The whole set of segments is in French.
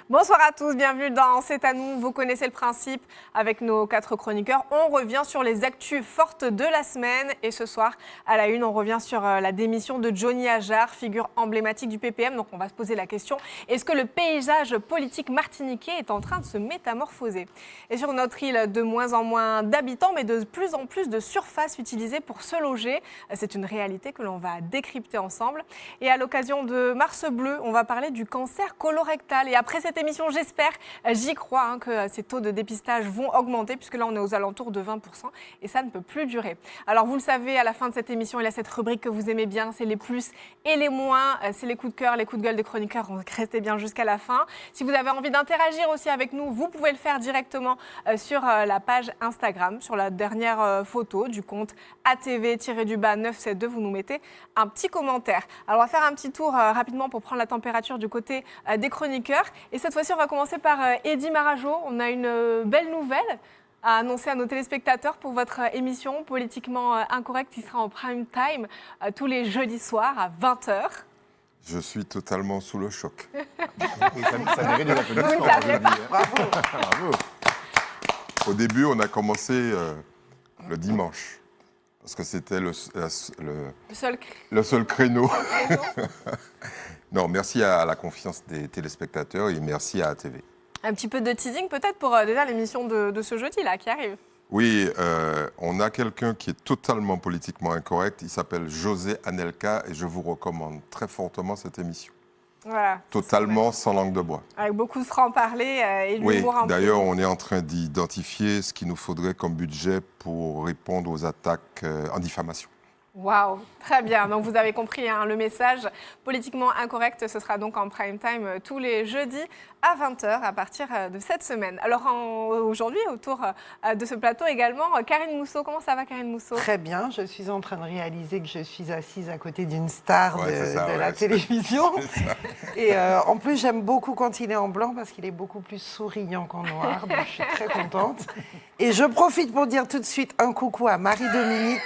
Bonsoir à tous, bienvenue dans C'est à nous. Vous connaissez le principe avec nos 4 chroniqueurs. On revient sur les actus fortes de la semaine. Et ce soir, à la une, on revient sur la démission de Johnny Ajar, figure emblématique du PPM. Donc on va se poser la question, est-ce que le paysage politique martiniquais est en train de se métamorphoser? Et sur notre île, de moins en moins d'habitants, mais de plus en plus de surface utilisée pour se loger. C'est une réalité que l'on va décrypter ensemble. Et à l'occasion de Mars Bleu, on va parler du cancer colorectal. Et après cette émission, j'espère, j'y crois, que ces taux de dépistage vont augmenter, puisque là on est aux alentours de 20% et ça ne peut plus durer. Alors vous le savez, à la fin de cette émission, il y a cette rubrique que vous aimez bien, c'est les plus et les moins, c'est les coups de cœur, les coups de gueule des chroniqueurs. Donc restez bien jusqu'à la fin. Si vous avez envie d'interagir aussi avec nous, vous pouvez le faire directement sur la page Instagram, sur la dernière photo du compte ATV-972, vous nous mettez un petit commentaire. Alors on va faire un petit tour rapidement pour prendre la température du côté des chroniqueurs. Et cette fois-ci, on va commencer par Eddy Marajo. On a une belle nouvelle à annoncer à nos téléspectateurs pour votre émission Politiquement Incorrect qui sera en prime time tous les jeudis soirs à 20h. Je suis totalement sous le choc. Ça mérite des applaudissements. Vous ne saviez pas. Bravo. Au début, on a commencé le dimanche, parce que c'était le seul créneau. Non, merci à la confiance des téléspectateurs et merci à ATV. Un petit peu de teasing peut-être pour déjà l'émission de ce jeudi-là qui arrive. Oui, on a quelqu'un qui est totalement politiquement incorrect. Il s'appelle José Anelka et je vous recommande très fortement cette émission. Voilà. Totalement sans langue de bois. Avec beaucoup de franc-parler et de Oui, l'humour un peu. d'ailleurs, on est en train d'identifier ce qu'il nous faudrait comme budget pour répondre aux attaques en diffamation. Waouh, très bien. Donc vous avez compris le message politiquement incorrect. Ce sera donc en prime time tous les jeudis à 20h à partir de cette semaine. Alors aujourd'hui, autour de ce plateau également, Karine Mousseau. Comment ça va, Karine Mousseau? Très bien. Je suis en train de réaliser que je suis assise à côté d'une star de la télévision. Et en plus, j'aime beaucoup quand il est en blanc parce qu'il est beaucoup plus souriant qu'en noir. Donc je suis très contente. Et je profite pour dire tout de suite un coucou à Marie-Dominique,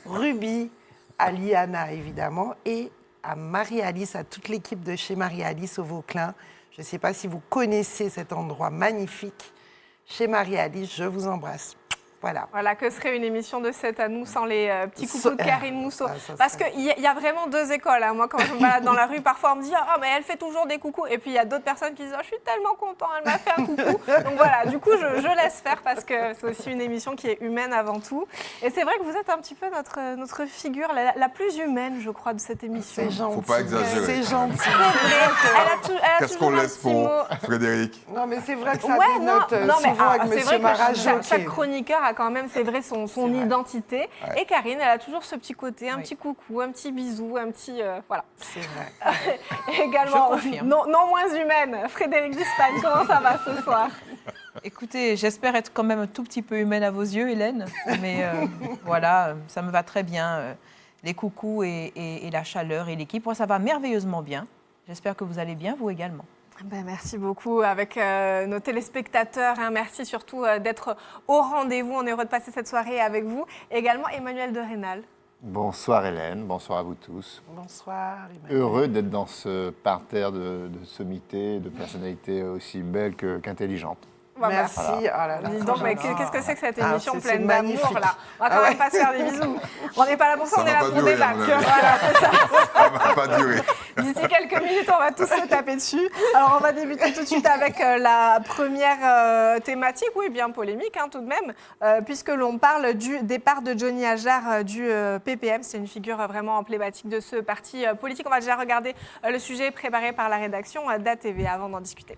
Ruby, à Liana évidemment, et à Marie-Alice, à toute l'équipe de chez Marie-Alice au Vauclin. Je ne sais pas si vous connaissez cet endroit magnifique. Chez Marie-Alice, je vous embrasse. Voilà, que serait une émission de C'est à nous sans les petits coucous de Karine Mousseau. Parce serait... qu'il y a vraiment 2 écoles. Moi, quand je me balade dans la rue, parfois on me dit « Ah, mais elle fait toujours des coucous ». Et puis il y a d'autres personnes qui disent « Je suis tellement content, elle m'a fait un coucou ». Donc voilà, du coup, je laisse faire parce que c'est aussi une émission qui est humaine avant tout. Et c'est vrai que vous êtes un petit peu notre figure la plus humaine, je crois, de cette émission. C'est gentil. Faut pas exagérer. C'est gentil. Qu'est-ce qu'on laisse pour Frédéric? Non, mais c'est vrai que ça dénote souvent avec M. Marajo. Chaque chroniqueur a quand même, c'est vrai, son identité. Ouais. Et Karine, elle a toujours ce petit côté, un petit coucou, un petit bisou, un petit... voilà. C'est vrai. Et également, non moins humaine, Frédéric Gispagne, comment ça va ce soir? Écoutez, j'espère être quand même un tout petit peu humaine à vos yeux, Hélène. Mais voilà, ça me va très bien. Les coucous et la chaleur et l'équipe. Moi, ça va merveilleusement bien. J'espère que vous allez bien, vous également. Merci beaucoup avec nos téléspectateurs. Merci surtout d'être au rendez-vous. On est heureux de passer cette soirée avec vous. Et également Emmanuel de Rênal. Bonsoir Hélène, bonsoir à vous tous. Bonsoir Emmanuel. Heureux d'être dans ce parterre de sommités, de personnalités aussi belles qu'intelligentes. Merci. Voilà. Oh là là. Dis donc, mais qu'est-ce que c'est que cette émission pleine d'amour là? On va quand même pas se faire des bisous. On n'est pas là pour ça, on est là pour débattre. Voilà, c'est ça. Ça va pas durer. D'ici quelques minutes, on va tous se taper dessus. Alors, on va débuter tout de suite avec la première thématique, oui, bien polémique tout de même, puisque l'on parle du départ de Johnny Ajar du PPM. C'est une figure vraiment emblématique de ce parti politique. On va déjà regarder le sujet préparé par la rédaction d'ATV avant d'en discuter.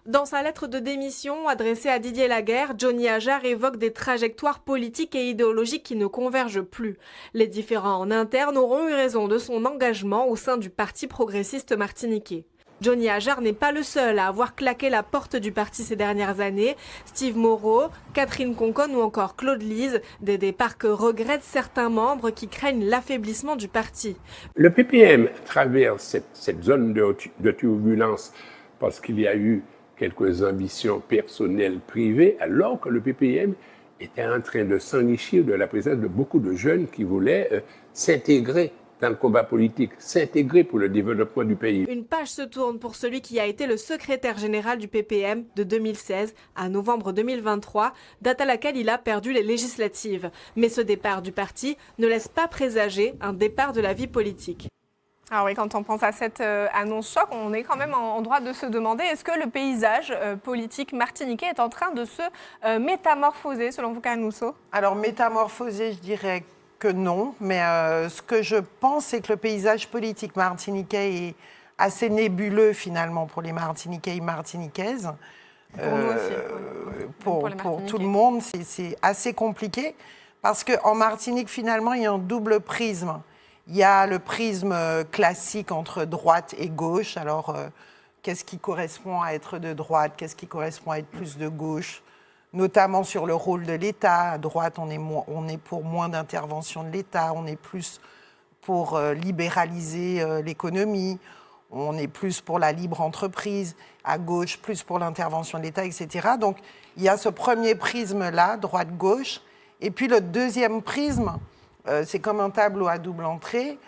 Dans sa lettre de démission adressée à Didier Laguerre, Johnny Ajar évoque des trajectoires politiques et idéologiques qui ne convergent plus. Les différends en interne auront eu raison de son engagement au sein du Parti progressiste martiniquais. Johnny Ajar n'est pas le seul à avoir claqué la porte du parti ces dernières années. Steve Moreau, Catherine Conconne ou encore Claude Lise, des départs que regrettent certains membres qui craignent l'affaiblissement du parti. Le PPM traverse cette zone de turbulence parce qu'il y a eu quelques ambitions personnelles privées, alors que le PPM était en train de s'enrichir de la présence de beaucoup de jeunes qui voulaient s'intégrer dans le combat politique, s'intégrer pour le développement du pays. Une page se tourne pour celui qui a été le secrétaire général du PPM de 2016 à novembre 2023, date à laquelle il a perdu les législatives. Mais ce départ du parti ne laisse pas présager un départ de la vie politique. Ah oui, quand on pense à cette annonce choc, on est quand même en droit de se demander est-ce que le paysage politique martiniquais est en train de se métamorphoser, selon vous, Karine Mousseau? Alors, métamorphoser, je dirais que non, mais ce que je pense, c'est que le paysage politique martiniquais est assez nébuleux, finalement, pour les Martiniquais et Martiniquaises. Pour nous aussi. Pour tout le monde, c'est assez compliqué, parce qu'en Martinique, finalement, il y a un double prisme. Il y a le prisme classique entre droite et gauche. Alors, qu'est-ce qui correspond à être de droite? Qu'est-ce qui correspond à être plus de gauche? Notamment sur le rôle de l'État. À droite, on est pour moins d'intervention de l'État. On est plus pour libéraliser l'économie. On est plus pour la libre entreprise. À gauche, plus pour l'intervention de l'État, etc. Donc, il y a ce premier prisme-là, droite-gauche. Et puis, le deuxième prisme... c'est comme un tableau à double entrée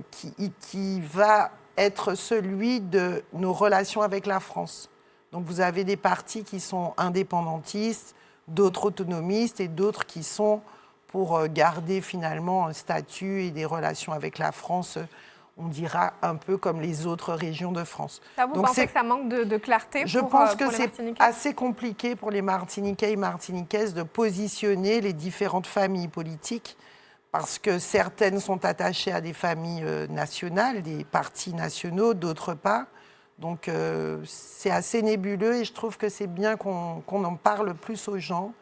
qui va être celui de nos relations avec la France. Donc vous avez des partis qui sont indépendantistes, d'autres autonomistes et d'autres qui sont pour garder finalement un statut et des relations avec la France, on dira un peu comme les autres régions de France. Ça, vous pensez que ça manque de clarté pour les Martiniquais? Je pense que c'est assez compliqué pour les Martiniquais et Martiniquaises de positionner les différentes familles politiques parce que certaines sont attachées à des familles nationales, des partis nationaux, d'autres pas. Donc c'est assez nébuleux et je trouve que c'est bien qu'on en parle plus aux gens.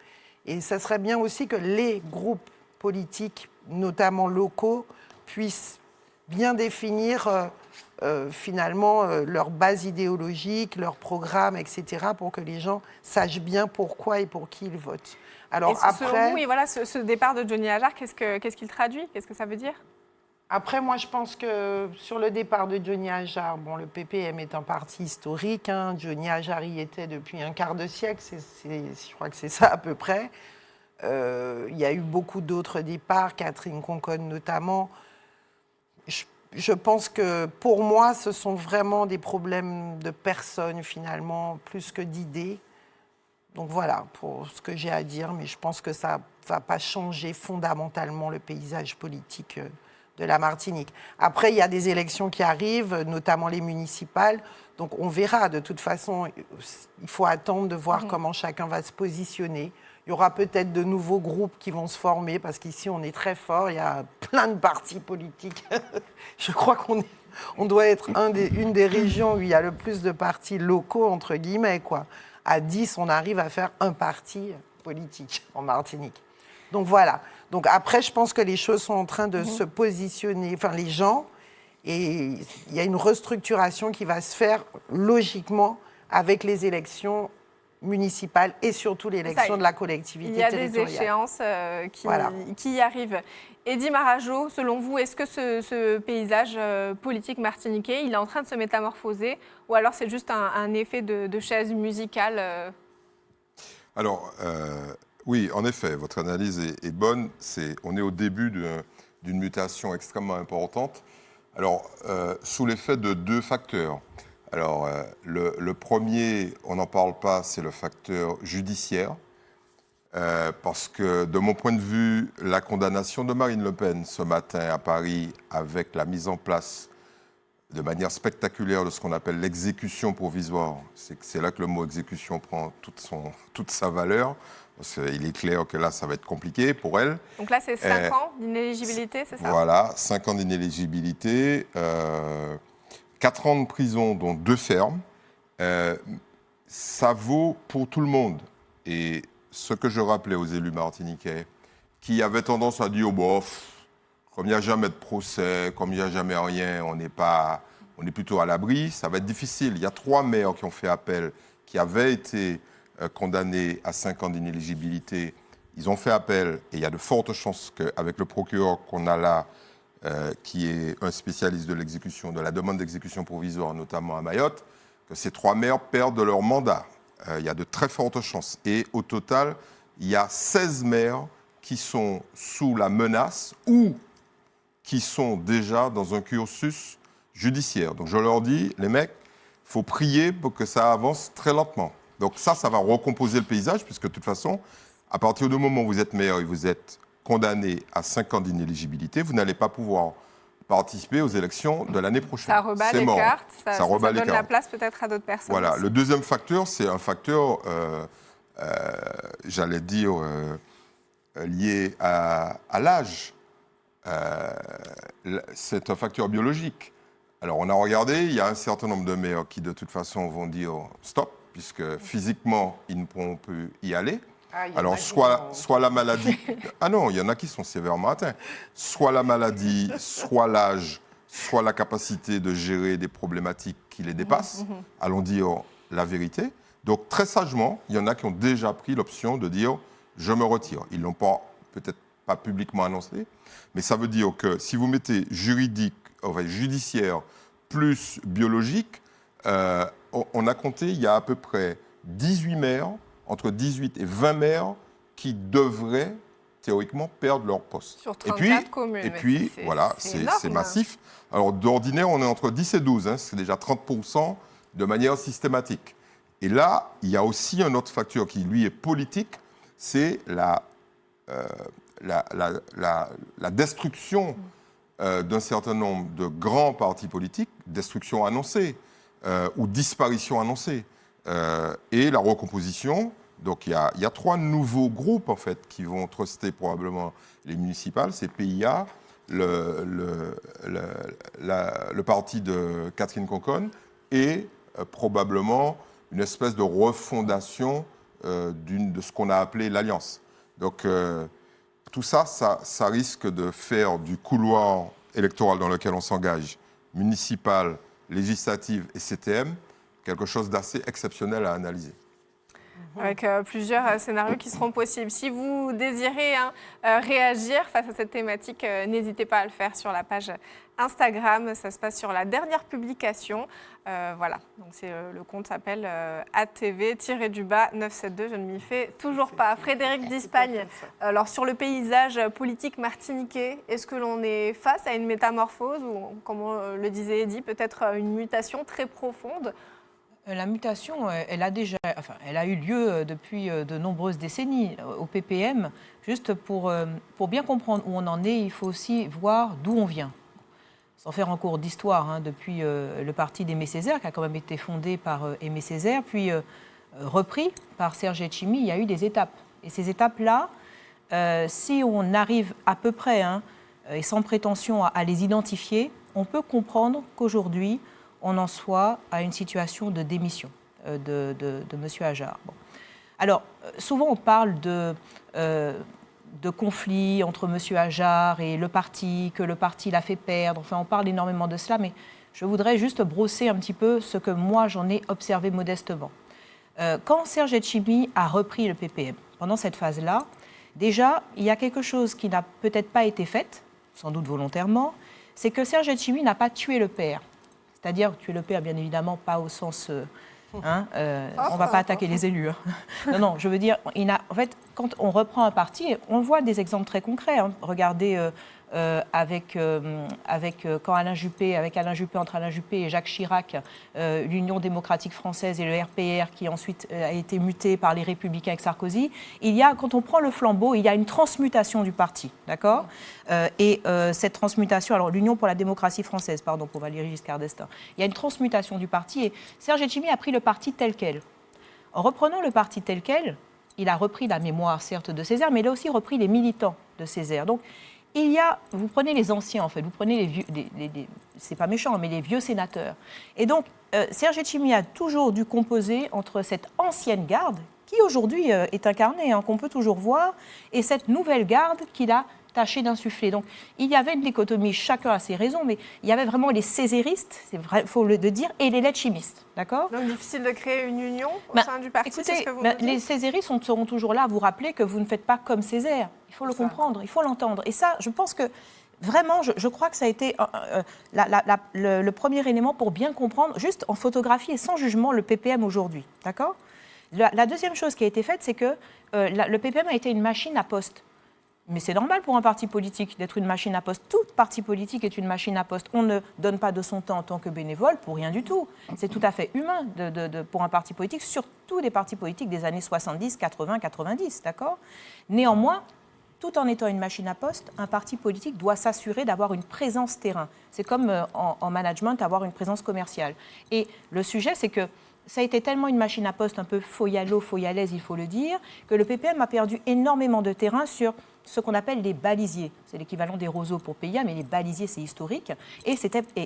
Et ça serait bien aussi que les groupes politiques, notamment locaux, puissent bien définir finalement leur base idéologique, leur programme, etc., pour que les gens sachent bien pourquoi et pour qui ils votent. Alors, selon vous, voilà, ce départ de Johnny Ajar, qu'est-ce qu'il traduit? Qu'est-ce que ça veut dire? Après, moi, je pense que sur le départ de Johnny Ajar, bon, le PPM est un parti historique. Hein, Johnny Ajar y était depuis un quart de siècle, je crois que c'est ça à peu près. Il y a eu beaucoup d'autres départs, Catherine Conconne notamment. Je pense que pour moi, ce sont vraiment des problèmes de personnes finalement, plus que d'idées. Donc voilà pour ce que j'ai à dire, mais je pense que ça ne va pas changer fondamentalement le paysage politique de la Martinique. Après, il y a des élections qui arrivent, notamment les municipales, donc on verra. De toute façon, il faut attendre de voir comment chacun va se positionner. Il y aura peut-être de nouveaux groupes qui vont se former, parce qu'ici, on est très fort, il y a plein de partis politiques. Je crois qu'on doit être une des régions où il y a le plus de partis locaux, entre guillemets, quoi. À 10, on arrive à faire un parti politique en Martinique. Donc voilà. Donc après, je pense que les choses sont en train de se positionner, enfin les gens, et il y a une restructuration qui va se faire logiquement avec les élections municipales et surtout l'élection de la collectivité territoriale. Il y a des échéances qui y arrivent. Eddy Marajo, selon vous, est-ce que ce paysage politique martiniquais, il est en train de se métamorphoser ou alors c'est juste un effet de chaise musicale Alors, oui, en effet, votre analyse est bonne. On est au début d'une mutation extrêmement importante. Alors, sous l'effet de deux facteurs. Alors, le premier, on n'en parle pas, c'est le facteur judiciaire. Parce que, de mon point de vue, la condamnation de Marine Le Pen ce matin à Paris, avec la mise en place de manière spectaculaire de ce qu'on appelle l'exécution provisoire, c'est là que le mot exécution prend toute sa valeur, parce qu'il est clair que là, ça va être compliqué pour elle. Donc là, c'est 5 ans d'inéligibilité, c'est ça? Voilà, 5 ans d'inéligibilité, 4 ans de prison, dont 2 fermes. Ça vaut pour tout le monde. Et ce que je rappelais aux élus martiniquais, qui avaient tendance à dire, oh, bof, comme il n'y a jamais de procès, comme il n'y a jamais rien, on n'est pas on est plutôt à l'abri. Ça va être difficile. Il y a 3 maires qui ont fait appel, qui avaient été condamnés à 5 ans d'inéligibilité. Ils ont fait appel et il y a de fortes chances qu'avec le procureur qu'on a là, qui est un spécialiste de l'exécution, de la demande d'exécution provisoire, notamment à Mayotte, que ces 3 maires perdent leur mandat. Il y a de très fortes chances. Et au total, il y a 16 maires qui sont sous la menace ou qui sont déjà dans un cursus judiciaire. Donc je leur dis, les mecs, il faut prier pour que ça avance très lentement. Donc ça va recomposer le paysage, puisque de toute façon, à partir du moment où vous êtes maire et vous êtes condamné à 5 ans d'inéligibilité, vous n'allez pas pouvoir participer aux élections de l'année prochaine. Ça rebat les cartes, ça donne la place peut-être à d'autres personnes. Voilà. Aussi. Le deuxième facteur, c'est un facteur, j'allais dire, lié à l'âge. C'est un facteur biologique. Alors, on a regardé, il y a un certain nombre de maires qui, de toute façon, vont dire stop, puisque physiquement, ils ne pourront plus y aller. Alors, soit la maladie... Ah non, il y en a qui sont sévèrement atteints. Soit la maladie, soit l'âge, soit la capacité de gérer des problématiques qui les dépassent. Allons dire la vérité. Donc, très sagement, il y en a qui ont déjà pris l'option de dire « je me retire ». Ils ne l'ont peut-être pas publiquement annoncé, mais ça veut dire que si vous mettez judiciaire plus biologique, on a compté, il y a à peu près 18 maires, entre 18 et 20 maires qui devraient théoriquement perdre leur poste. Sur 34 communes. Et puis voilà, c'est massif. Alors d'ordinaire, on est entre 10 et 12, hein, c'est déjà 30% de manière systématique. Et là, il y a aussi un autre facteur qui, lui, est politique, c'est la destruction d'un certain nombre de grands partis politiques, destruction annoncée ou disparition annoncée. Et la recomposition, donc il y a 3 nouveaux groupes en fait qui vont truster probablement les municipales, c'est PIA, le parti de Catherine Conconne et probablement une espèce de refondation de ce qu'on a appelé l'Alliance. Donc tout ça risque de faire du couloir électoral dans lequel on s'engage, municipal, législative et CTM, quelque chose d'assez exceptionnel à analyser. Avec plusieurs scénarios qui seront possibles. Si vous désirez réagir face à cette thématique, n'hésitez pas à le faire sur la page Instagram. Ça se passe sur la dernière publication. Voilà, donc le compte s'appelle ATV-972. Je ne m'y fais toujours pas. Frédéric Dispagne, alors sur le paysage politique martiniquais, est-ce que l'on est face à une métamorphose ou, comme le disait Eddy, peut-être une mutation très profonde ? La mutation, elle a eu lieu depuis de nombreuses décennies au PPM. Juste pour bien comprendre où on en est, il faut aussi voir d'où on vient. Sans faire en cours d'histoire, hein, depuis le parti d'Aimé Césaire, qui a quand même été fondé par Aimé Césaire, puis repris par Serge Letchimy, il y a eu des étapes. Et ces étapes-là, si on arrive à peu près, et sans prétention à les identifier, on peut comprendre qu'aujourd'hui, on en soit à une situation de démission de M. Ajar. Bon. Alors, souvent on parle de conflit entre M. Ajar et le parti, que le parti l'a fait perdre. Enfin, on parle énormément de cela, mais je voudrais juste brosser un petit peu ce que moi j'en ai observé modestement. Quand Serge Letchimy a repris le PPM, pendant cette phase-là, déjà, il y a quelque chose qui n'a peut-être pas été fait, sans doute volontairement, c'est que Serge Letchimy n'a pas tué le père. C'est-à-dire tuer le père, bien évidemment, pas au sens... on ne va pas attaquer les élus. Hein. Non, je veux dire, en fait, quand on reprend un parti, on voit des exemples très concrets. Hein. Regardez quand Alain Juppé, entre Alain Juppé et Jacques Chirac, l'Union démocratique française et le RPR, qui ensuite a été muté par les Républicains avec Sarkozy, quand on prend le flambeau, il y a une transmutation du parti, d'accord ? Cette transmutation, alors l'Union pour la démocratie française, pardon, pour Valéry Giscard d'Estaing, il y a une transmutation du parti et Serge Letchimy a pris le parti tel quel. En reprenant le parti tel quel, il a repris la mémoire, certes, de Césaire, mais il a aussi repris les militants de Césaire. Donc, vous prenez les anciens, en fait, vous prenez les vieux, c'est pas méchant, mais les vieux sénateurs. Et donc, Serge Letchimy a toujours dû composer entre cette ancienne garde, qui aujourd'hui est incarnée, qu'on peut toujours voir, et cette nouvelle garde qu'il a tâché d'insuffler. Donc, il y avait une dichotomie, chacun a ses raisons, mais il y avait vraiment les céséristes, c'est vrai, il faut le dire, et les letchimistes, d'accord? Donc, difficile de créer une union au sein du parti, c'est ce que vous nous dites? Les céséristes seront toujours là à vous rappeler que vous ne faites pas comme Césaire. Il faut le comprendre, il faut l'entendre. Et ça, je pense que vraiment, je crois que ça a été le premier élément pour bien comprendre, juste en photographie et sans jugement, le PPM aujourd'hui, d'accord? La deuxième chose qui a été faite, c'est que le PPM a été une machine à poste. Mais c'est normal pour un parti politique d'être une machine à poste. Tout parti politique est une machine à poste. On ne donne pas de son temps en tant que bénévole pour rien du tout. C'est tout à fait humain pour un parti politique, surtout des partis politiques des années 70, 80, 90, d'accord? Néanmoins, tout en étant une machine à poste, un parti politique doit s'assurer d'avoir une présence terrain. C'est comme en management, avoir une présence commerciale. Et le sujet, c'est que ça a été tellement une machine à poste un peu foyalaise, il faut le dire, que le PPM a perdu énormément de terrain sur ce qu'on appelle les balisiers. C'est l'équivalent des roseaux pour PIA, mais les balisiers, c'est historique. Et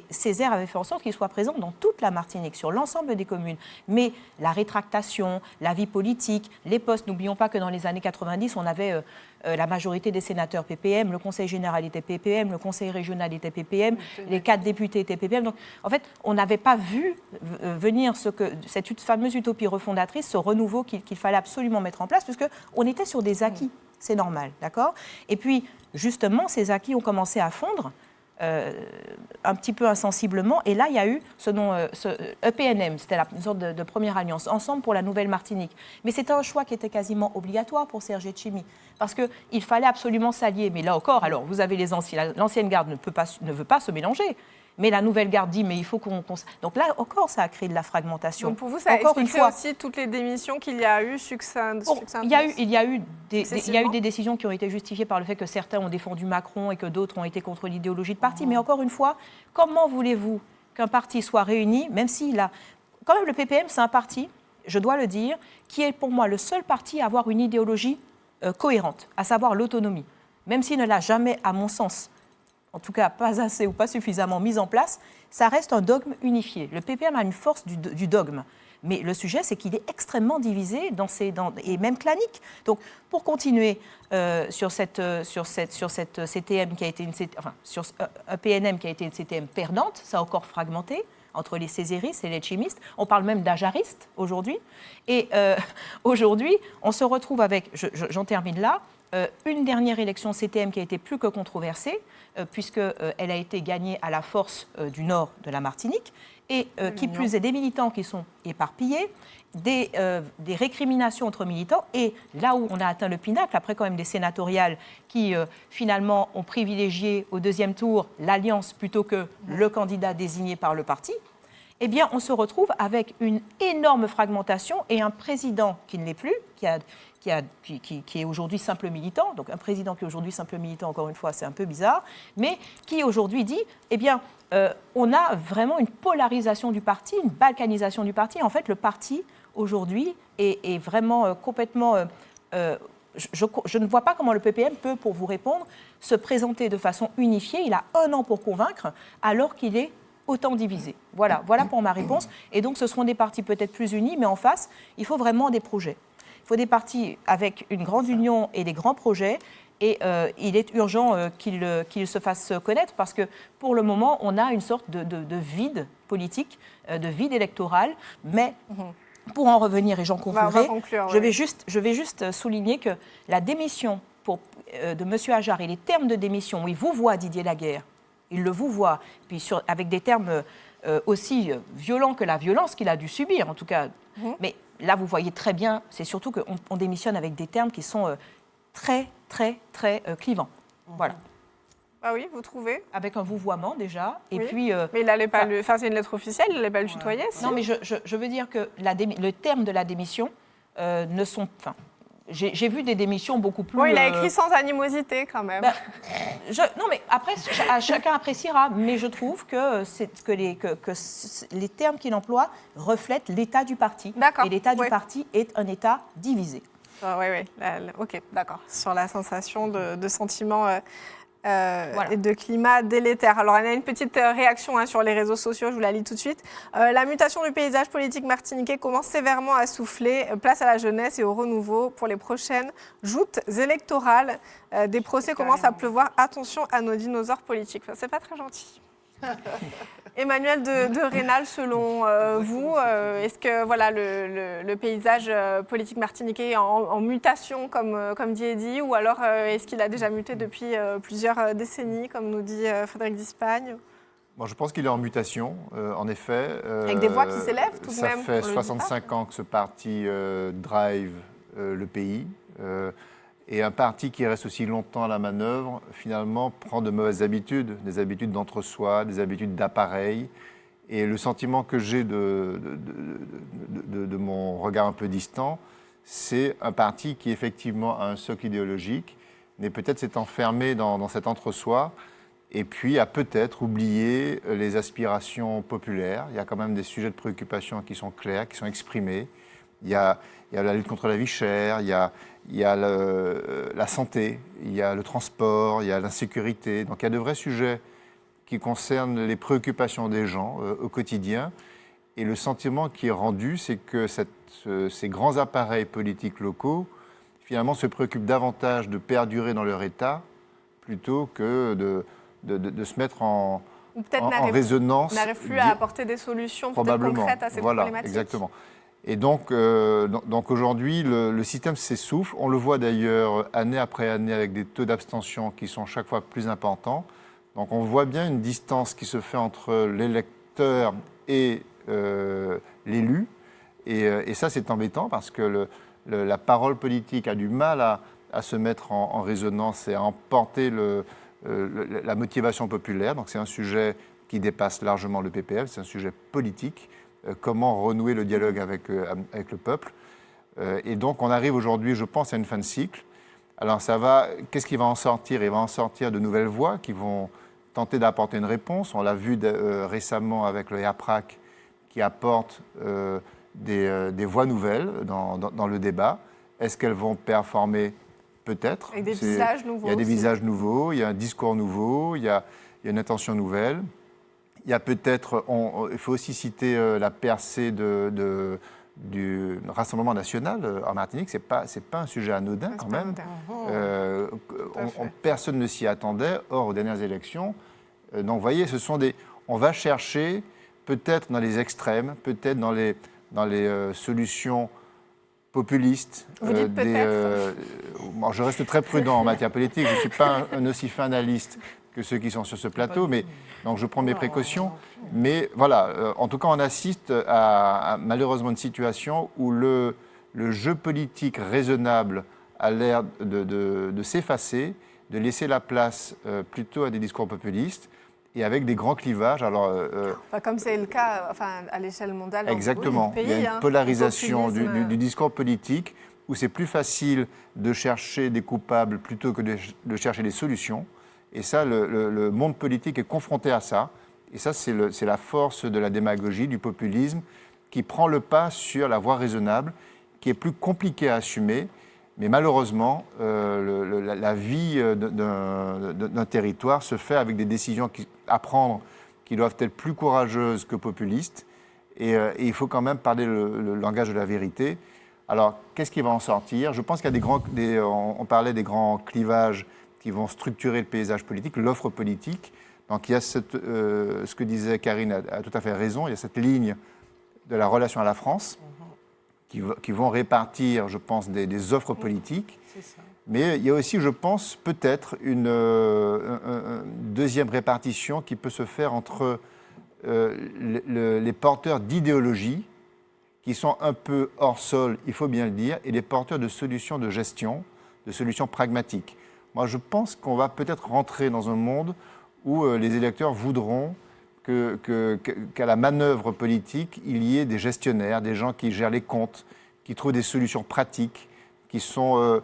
Césaire avait fait en sorte qu'ils soient présents dans toute la Martinique, sur l'ensemble des communes. Mais la rétractation, la vie politique, les postes, n'oublions pas que dans les années 90, on avait la majorité des sénateurs PPM, le conseil général était PPM, le conseil régional était PPM, les 4 députés étaient PPM. Donc, en fait, on n'avait pas vu venir cette fameuse utopie refondatrice, ce renouveau qu'il fallait absolument mettre en place, puisqu'on était sur des acquis. C'est normal, d'accord? Et puis, justement, ces acquis ont commencé à fondre, un petit peu insensiblement. Et là, il y a eu ce EPNM, c'était une sorte de première alliance, Ensemble pour la Nouvelle-Martinique. Mais c'était un choix qui était quasiment obligatoire pour Serge Letchimy, parce qu'il fallait absolument s'allier. Mais là encore, alors, vous avez l'ancienne garde ne veut pas se mélanger. Mais la nouvelle garde dit, mais il faut qu'on... Donc là, encore, ça a créé de la fragmentation. Donc pour vous, ça explique aussi toutes les démissions qu'il y a eu succinctement. Il y a eu des décisions qui ont été justifiées par le fait que certains ont défendu Macron et que d'autres ont été contre l'idéologie de parti. Mais encore une fois, comment voulez-vous qu'un parti soit réuni, même s'il a... Quand même, le PPM, c'est un parti, je dois le dire, qui est pour moi le seul parti à avoir une idéologie cohérente, à savoir l'autonomie. Même s'il ne l'a jamais, à mon sens, en tout cas pas assez ou pas suffisamment mise en place, ça reste un dogme unifié. Le PPM a une force du dogme. Mais le sujet, c'est qu'il est extrêmement divisé et même clanique. Donc, pour continuer sur cette CTM qui a été sur un PNM qui a été une CTM perdante, ça a encore fragmenté entre les céséristes et les letchimistes. On parle même d'ajaristes aujourd'hui. Et aujourd'hui, on se retrouve avec, j'en termine là, une dernière élection CTM qui a été plus que controversée, puisqu'elle a été gagnée à la force du nord de la Martinique, et qui plus est des militants qui sont éparpillés, des récriminations entre militants, et là où on a atteint le pinacle, après quand même des sénatoriales qui finalement ont privilégié au deuxième tour l'alliance plutôt que le candidat désigné par le parti, eh bien on se retrouve avec une énorme fragmentation et un président qui ne l'est plus, qui est aujourd'hui simple militant. Donc un président qui est aujourd'hui simple militant, encore une fois, c'est un peu bizarre, mais qui aujourd'hui dit, eh bien, on a vraiment une polarisation du parti, une balkanisation du parti. En fait, le parti, aujourd'hui, est vraiment complètement... Je ne vois pas comment le PPM peut, pour vous répondre, se présenter de façon unifiée. Il a 1 an pour convaincre, alors qu'il est autant divisé. Voilà pour ma réponse. Et donc, ce seront des partis peut-être plus unis, mais en face, il faut vraiment des projets. Il faut des partis avec une grande union et des grands projets. Et il est urgent qu'ils se fassent connaître parce que, pour le moment, on a une sorte de vide politique, de vide électoral. Mais pour en revenir, et j'en conclurai, je vais juste souligner que la démission de M. Ajar et les termes de démission où il vous voit, Didier Laguerre, il le vous voit, puis avec des termes aussi violents que la violence qu'il a dû subir, en tout cas. Mais là, vous voyez très bien, c'est surtout qu'on démissionne avec des termes qui sont très, très, très clivants. Voilà. Ah oui, vous trouvez? Avec un vouvoiement déjà. Et puis, mais il n'allait pas c'est une lettre officielle, il n'allait pas le tutoyer. Si. Non, mais je veux dire que le terme de la démission ne sont... Enfin, j'ai vu des démissions beaucoup plus... Oui, il a écrit sans animosité quand même. Non, mais après, chacun appréciera. Mais je trouve que les termes qu'il emploie reflètent l'état du parti. D'accord. Et l'état du parti est un état divisé. Oui, ok, d'accord. Sur la sensation de sentiment Voilà. et de climat délétère. Alors, on a une petite réaction sur les réseaux sociaux, je vous la lis tout de suite. La mutation du paysage politique martiniquais commence sévèrement à souffler. Place à la jeunesse et au renouveau pour les prochaines joutes électorales. Des procès commencent à pleuvoir. Attention à nos dinosaures politiques. Enfin, c'est pas très gentil. Emmanuel de Rênal, selon vous, est-ce que voilà, le paysage politique martiniquais est en mutation, comme dit Eddy, ou alors est-ce qu'il a déjà muté depuis plusieurs décennies, comme nous dit Frédéric Dispagne? Moi, je pense qu'il est en mutation, en effet. Avec des voix qui s'élèvent tout de même. Ça fait 65 ans que ce parti drive le pays. Et un parti qui reste aussi longtemps à la manœuvre, finalement, prend de mauvaises habitudes, des habitudes d'entre-soi, des habitudes d'appareil. Et le sentiment que j'ai de mon regard un peu distant, c'est un parti qui, effectivement, a un socle idéologique, mais peut-être s'est enfermé dans cet entre-soi, et puis a peut-être oublié les aspirations populaires. Il y a quand même des sujets de préoccupation qui sont clairs, qui sont exprimés. Il y a la lutte contre la vie chère, il y a la santé, il y a le transport, il y a l'insécurité. Donc il y a de vrais sujets qui concernent les préoccupations des gens au quotidien. Et le sentiment qui est rendu, c'est que ces grands appareils politiques locaux, finalement, se préoccupent davantage de perdurer dans leur état plutôt que de se mettre en résonance. N'arrive plus à apporter des solutions concrètes à ces problématiques. Exactement. Et donc aujourd'hui, le système s'essouffle. On le voit d'ailleurs année après année avec des taux d'abstention qui sont chaque fois plus importants. Donc on voit bien une distance qui se fait entre l'électeur et l'élu. Et ça, c'est embêtant parce que la parole politique a du mal à se mettre en résonance et à emporter la motivation populaire. Donc c'est un sujet qui dépasse largement le PPL, c'est un sujet politique. Comment renouer le dialogue avec le peuple. Et donc, on arrive aujourd'hui, je pense, à une fin de cycle. Alors, qu'est-ce qui va en sortir? Il va en sortir de nouvelles voix qui vont tenter d'apporter une réponse. On l'a vu récemment avec le HAPRAC qui apporte des voix nouvelles dans le débat. Est-ce qu'elles vont performer? Peut-être. Avec des visages nouveaux. Il y a des visages nouveaux, il y a un discours nouveau, il y a une intention nouvelle. Il y a peut-être, il faut aussi citer la percée du Rassemblement national en Martinique. C'est pas un sujet anodin quand même. Personne ne s'y attendait. Or, aux dernières élections, donc vous voyez, on va chercher peut-être dans les extrêmes, peut-être dans les solutions populistes. Vous dites peut-être. Je reste très prudent en matière politique. Je ne suis pas un aussi fin analyste que ceux qui sont sur ce plateau, mais donc je prends mes précautions. Mais voilà, en tout cas, on assiste à malheureusement une situation où le jeu politique raisonnable a l'air de s'effacer, de laisser la place plutôt à des discours populistes et avec des grands clivages. Alors, comme c'est le cas à l'échelle mondiale dans exactement. le pays. Il y a une polarisation du discours politique où c'est plus facile de chercher des coupables plutôt que de chercher des solutions. Et ça, le monde politique est confronté à ça. Et ça, c'est la force de la démagogie, du populisme, qui prend le pas sur la voie raisonnable, qui est plus compliquée à assumer. Mais malheureusement, la vie d'un territoire se fait avec des décisions à prendre qui doivent être plus courageuses que populistes. Et il faut quand même parler le langage de la vérité. Alors, qu'est-ce qui va en sortir? Je pense qu'il y a on parlait des grands clivages qui vont structurer le paysage politique, l'offre politique. Donc il y a ce que disait Karine a tout à fait raison, il y a cette ligne de la relation à la France qui vont répartir, je pense, des offres politiques. C'est ça. Mais il y a aussi, je pense, peut-être une deuxième répartition qui peut se faire entre les porteurs d'idéologie, qui sont un peu hors sol, il faut bien le dire, et les porteurs de solutions de gestion, de solutions pragmatiques. Moi, je pense qu'on va peut-être rentrer dans un monde où les électeurs voudront qu'à la manœuvre politique, il y ait des gestionnaires, des gens qui gèrent les comptes, qui trouvent des solutions pratiques, qui sont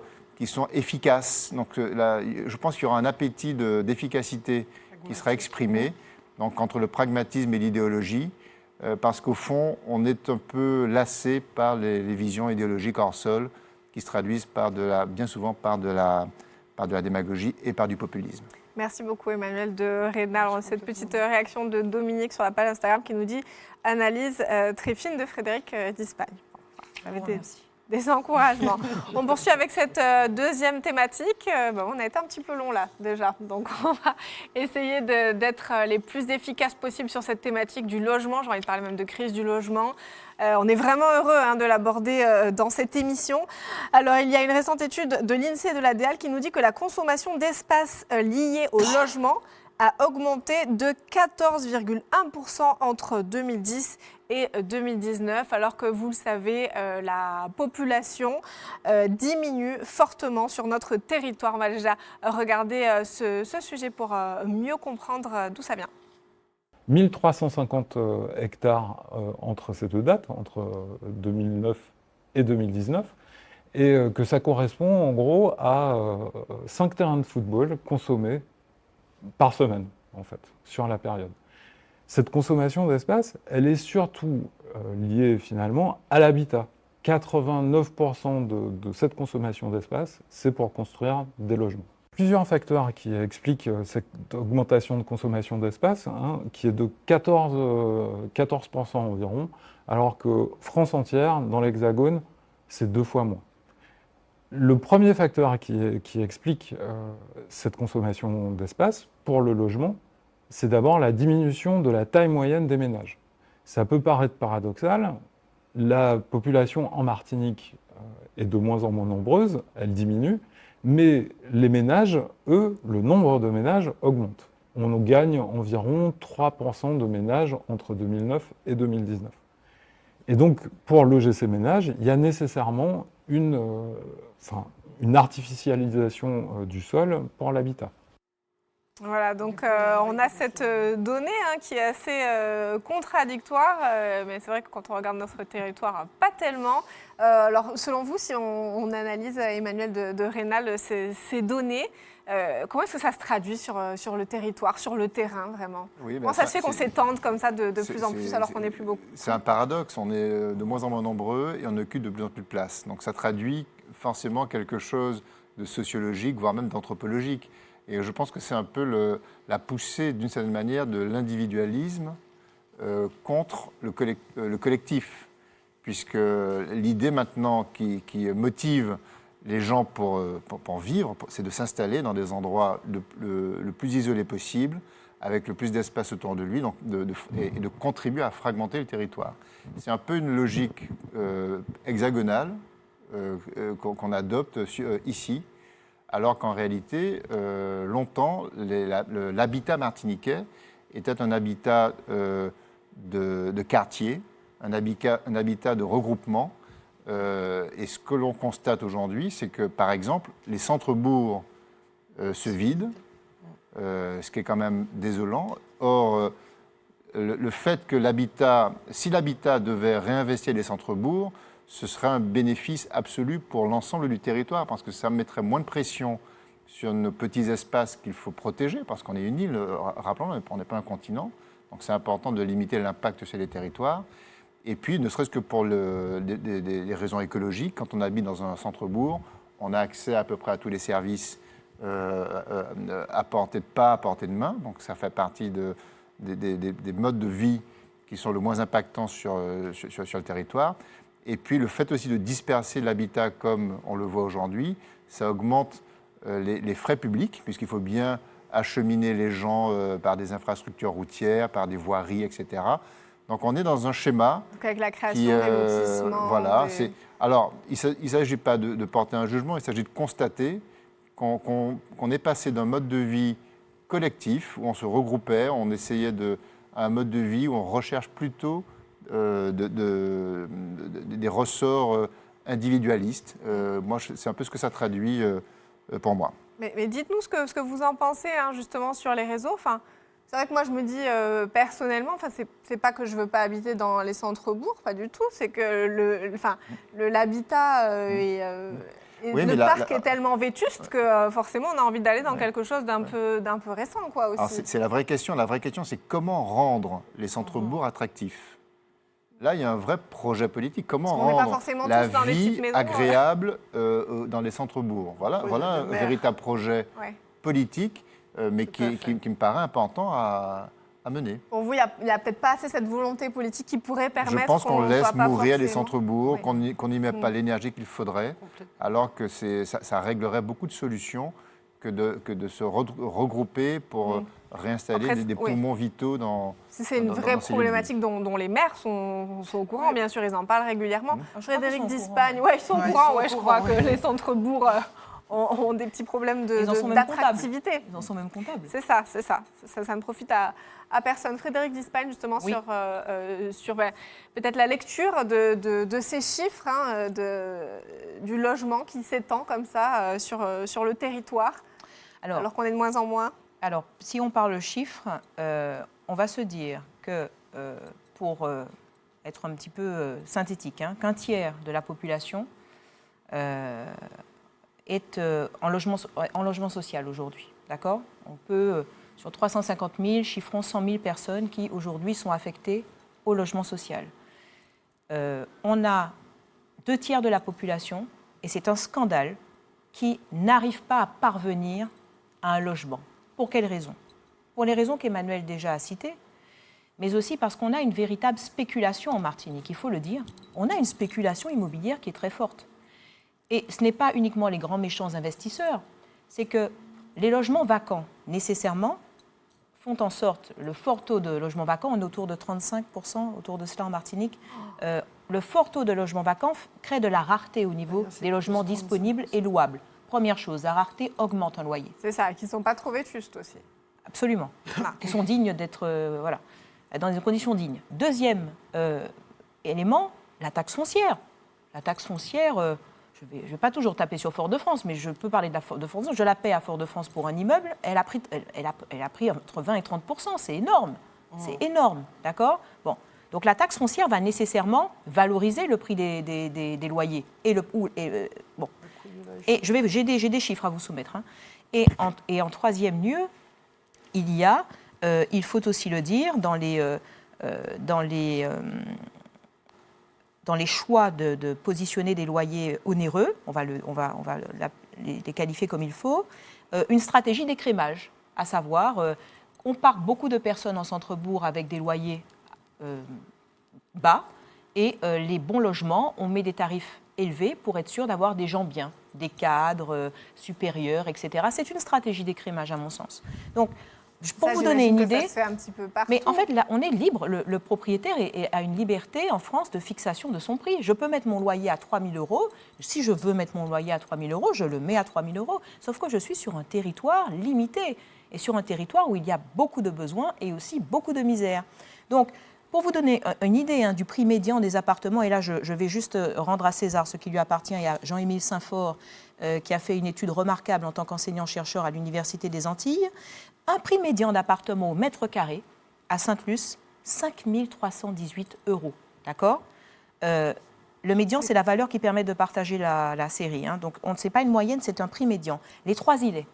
efficaces. Donc là, je pense qu'il y aura un appétit d'efficacité qui sera exprimé donc, entre le pragmatisme et l'idéologie, parce qu'au fond, on est un peu lassé par les visions idéologiques hors sol qui se traduisent bien souvent par de la démagogie et par du populisme. Merci beaucoup Emmanuel de Rénal. Cette petite réaction de Dominique sur la page Instagram qui nous dit « Analyse très fine de Frédéric d'Espagne ». Des encouragements. On poursuit avec cette deuxième thématique. On a été un petit peu long là déjà, donc on va essayer d'être les plus efficaces possibles sur cette thématique du logement. J'ai envie de parler même de crise du logement. On est vraiment heureux de l'aborder dans cette émission. Alors, il y a une récente étude de l'INSEE et de la DEAL qui nous dit que la consommation d'espace liée au logement a augmenté de 14,1% entre 2010 et 2019, alors que vous le savez, la population diminue fortement sur notre territoire. On va déjà regarder ce sujet pour mieux comprendre d'où ça vient. 1350 hectares entre ces deux dates, entre 2009 et 2019, et que ça correspond en gros à 5 terrains de football consommés par semaine, en fait, sur la période. Cette consommation d'espace, elle est surtout liée finalement à l'habitat. 89% de cette consommation d'espace, c'est pour construire des logements. Plusieurs facteurs qui expliquent cette augmentation de consommation d'espace, qui est de 14% environ, alors que France entière, dans l'Hexagone, c'est 2 fois moins. Le premier facteur qui explique cette consommation d'espace pour le logement, c'est d'abord la diminution de la taille moyenne des ménages. Ça peut paraître paradoxal, la population en Martinique est de moins en moins nombreuse, elle diminue, mais les ménages, eux, le nombre de ménages augmente. On gagne environ 3% de ménages entre 2009 et 2019. Et donc, pour loger ces ménages, il y a nécessairement une artificialisation du sol pour l'habitat. Voilà, donc on a cette donnée qui est assez contradictoire, mais c'est vrai que quand on regarde notre territoire, pas tellement. Alors, selon vous, si on analyse, Emmanuel de Rénal, ces données, comment est-ce que ça se traduit sur le territoire, sur le terrain, vraiment? Comment ça se fait qu'on s'étende comme ça de plus en plus alors qu'on n'est plus beaucoup? C'est un paradoxe, on est de moins en moins nombreux et on occupe de plus en plus de place. Donc ça traduit forcément quelque chose de sociologique, voire même d'anthropologique. Et je pense que c'est un peu la poussée, d'une certaine manière, de l'individualisme contre le collectif. Puisque l'idée maintenant qui motive les gens pour vivre, c'est de s'installer dans des endroits le plus isolés possible, avec le plus d'espace autour de lui, donc et de contribuer à fragmenter le territoire. C'est un peu une logique hexagonale qu'on adopte ici, alors qu'en réalité, longtemps, l'habitat martiniquais était un habitat de quartier, un habitat de regroupement. Et ce que l'on constate aujourd'hui, c'est que, par exemple, les centres-bourgs se vident, ce qui est quand même désolant. Or, le fait que si l'habitat devait réinvestir les centres-bourgs, ce serait un bénéfice absolu pour l'ensemble du territoire, parce que ça mettrait moins de pression sur nos petits espaces qu'il faut protéger, parce qu'on est une île, rappelons-le, on n'est pas un continent, donc c'est important de limiter l'impact sur les territoires. Et puis, ne serait-ce que pour des raisons écologiques, quand on habite dans un centre-bourg, on a accès à peu près à tous les services à portée de pas, à portée de main, donc ça fait partie des modes de vie qui sont le moins impactants sur le territoire. Et puis le fait aussi de disperser l'habitat comme on le voit aujourd'hui, ça augmente les frais publics, puisqu'il faut bien acheminer les gens par des infrastructures routières, par des voiries, etc. Donc on est dans un schéma. Donc avec la création des lotissements. Voilà. Alors, il ne s'agit pas de porter un jugement, il s'agit de constater qu'on est passé d'un mode de vie collectif, où on se regroupait, on essayait à un mode de vie où on recherche plutôt des ressorts individualistes. Moi, c'est un peu ce que ça traduit pour moi. Mais dites-nous ce que vous en pensez, justement, sur les réseaux. Enfin, c'est vrai que moi, je me dis personnellement, c'est pas que je veux pas habiter dans les centres-bourgs, pas du tout. C'est que l'habitat le parc est tellement vétuste que forcément, on a envie d'aller dans quelque chose d'un peu récent, quoi, aussi. Alors, c'est la vraie question. La vraie question, c'est comment rendre les centres-bourgs attractifs. Là, il y a un vrai projet politique. Comment rendre la vie agréable dans les centres-bourgs. Voilà un véritable projet politique mais qui me paraît important à mener. Pour vous, il n'y a peut-être pas assez cette volonté politique qui pourrait permettre. Je pense qu'on laisse mourir les centres-bourgs, Oui. qu'on n'y met pas l'énergie qu'il faudrait, alors que ça réglerait beaucoup de solutions que de se regrouper pour réinstaller Après, des poumons vitaux dans. Si c'est une vraie problématique dont les maires sont au courant, bien sûr, ils en parlent régulièrement. Frédéric D'Ispagne, ils sont au courant. Je crois que les centres-bourgs ont des petits problèmes d'attractivité. Ils en sont même comptables. C'est ça. Ça ne profite à personne. Frédéric D'Ispagne, justement, sur peut-être la lecture de ces chiffres, du logement qui s'étend comme ça sur le territoire, alors qu'on est de moins en moins. Alors, si on parle chiffres, on va se dire que, pour être un petit peu synthétique, qu'un tiers de la population est en logement social aujourd'hui. D'accord ? On peut, sur 350 000, chiffrons 100 000 personnes qui aujourd'hui sont affectées au logement social. On a 2 tiers de la population, et c'est un scandale, qui n'arrive pas à parvenir à un logement. Pour quelles raisons ? Pour les raisons qu'Emmanuel déjà a citées, mais aussi parce qu'on a une véritable spéculation en Martinique, il faut le dire. On a une spéculation immobilière qui est très forte. Et ce n'est pas uniquement les grands méchants investisseurs, c'est que les logements vacants, nécessairement, font en sorte, le fort taux de logements vacants, on est autour de 35%, autour de cela en Martinique, le fort taux de logements vacants crée de la rareté au niveau des logements disponibles et louables. Première chose, la rareté augmente un loyer. C'est ça, qui ne sont pas trop vétustes aussi. Absolument. Qui sont dignes d'être, dans des conditions dignes. Deuxième élément, la taxe foncière. La taxe foncière, je ne vais pas toujours taper sur Fort-de-France, mais je peux parler de Fort-de-France. Je la paie à Fort-de-France pour un immeuble, elle a pris entre 20 et 30%. C'est énorme. C'est énorme, d'accord ? Bon. Donc la taxe foncière va nécessairement valoriser le prix des loyers. Et j'ai des chiffres à vous soumettre. Et en troisième lieu, il faut aussi le dire, dans les choix de positionner des loyers onéreux, on va les qualifier comme il faut, une stratégie d'écrémage, à savoir, on part beaucoup de personnes en centre-bourg avec des loyers bas, et les bons logements, on met des tarifs élevés pour être sûr d'avoir des gens bien, des cadres supérieurs, etc. C'est une stratégie d'écrémage, à mon sens. Donc, pour vous donner une idée, ça se fait un petit peu partout. Mais en fait, là, on est libre. Le propriétaire a une liberté en France de fixation de son prix. Je peux mettre mon loyer à 3 000 €. Si je veux mettre mon loyer à 3 000 €, je le mets à 3 000 €. Sauf que je suis sur un territoire limité et sur un territoire où il y a beaucoup de besoins et aussi beaucoup de misère. Donc, pour vous donner une idée du prix médian des appartements, et là, je vais juste rendre à César ce qui lui appartient, et à Jean-Émile Saint-Fort, qui a fait une étude remarquable en tant qu'enseignant-chercheur à l'Université des Antilles. Un prix médian d'appartement au mètre carré à Sainte-Luce, 5 318 €. D'accord ? Le médian, c'est la valeur qui permet de partager la série. Donc, on ne sait pas une moyenne, c'est un prix médian. Les 3 îlets,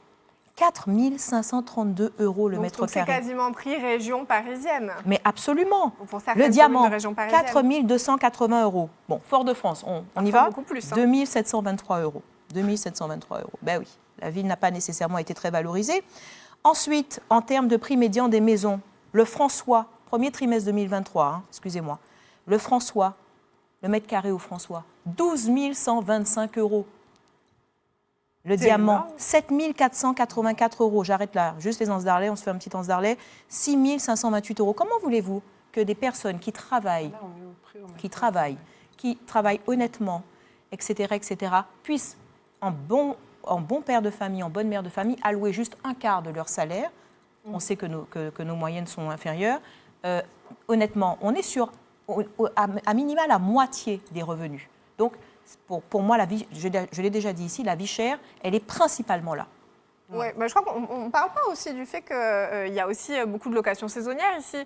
4 532 € le mètre carré. C'est quasiment prix région parisienne. Mais absolument. Le Diamant, 4 280 €. Bon, Fort-de-France, on y va ? Beaucoup plus. 2 723 €. 2 723 €. Ben oui, la ville n'a pas nécessairement été très valorisée. Ensuite, en termes de prix médian des maisons, le François, premier trimestre 2023, excusez-moi, le François, le mètre carré au François, 12 125 €. Le Diamant, 7 484 €. J'arrête là, juste les anses d'Arlet, on se fait un petit anse d'Arlet. 6 528 €. Comment voulez-vous que des personnes qui travaillent honnêtement, etc., puissent, en bon père de famille, en bonne mère de famille, allouer juste un quart de leur salaire? On sait que nos moyennes sont inférieures. Honnêtement, on est sur, à minima, la moitié des revenus. Donc, pour moi, la vie, je l'ai déjà dit ici, la vie chère, elle est principalement là. Oui, mais je crois qu'on ne parle pas aussi du fait qu'il y a aussi beaucoup de locations saisonnières ici.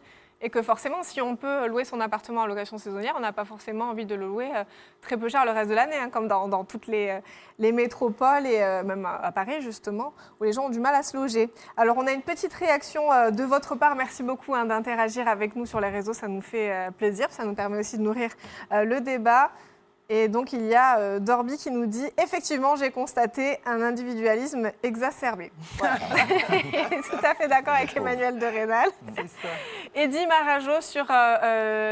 Et que forcément, si on peut louer son appartement en location saisonnière, on n'a pas forcément envie de le louer très peu cher le reste de l'année, comme dans toutes les métropoles et même à Paris, justement, où les gens ont du mal à se loger. Alors, on a une petite réaction de votre part. Merci beaucoup d'interagir avec nous sur les réseaux. Ça nous fait plaisir. Ça nous permet aussi de nourrir le débat. Et donc, il y a Dorby qui nous dit « Effectivement, j'ai constaté un individualisme exacerbé. » Voilà. Tout à fait d'accord avec Emmanuel de Rênal. C'est ça. Eddy Marajo,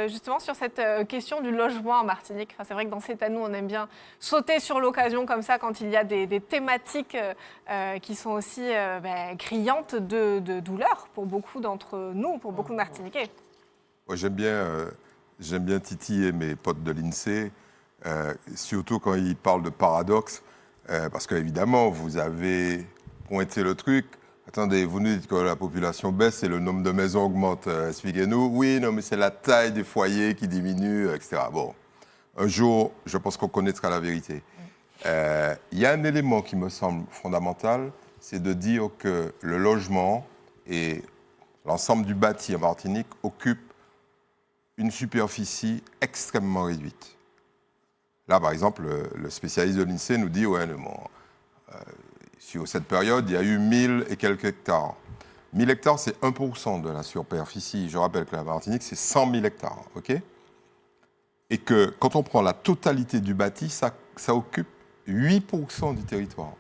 justement sur cette question du logement en Martinique. Enfin, c'est vrai que dans C'est à nous, on aime bien sauter sur l'occasion comme ça quand il y a des thématiques qui sont aussi criantes de douleur pour beaucoup d'entre nous, pour beaucoup de Martiniquais. Moi, j'aime bien titiller mes potes de l'INSEE, surtout quand ils parlent de paradoxe, parce qu'évidemment, vous avez pointé le truc. Attendez, vous nous dites que la population baisse et le nombre de maisons augmente. Expliquez-nous. Oui, non, mais c'est la taille des foyers qui diminue, etc. Bon, un jour, je pense qu'on connaîtra la vérité. Il y a un élément qui me semble fondamental, c'est de dire que le logement et l'ensemble du bâti en Martinique occupe une superficie extrêmement réduite. Là, par exemple, le spécialiste de l'INSEE nous dit sur cette période, il y a eu 1000 et quelques hectares. 1000 hectares, c'est 1% de la superficie. Je rappelle que la Martinique, c'est 100 000 hectares. Okay, et que quand on prend la totalité du bâti, ça occupe 8% du territoire.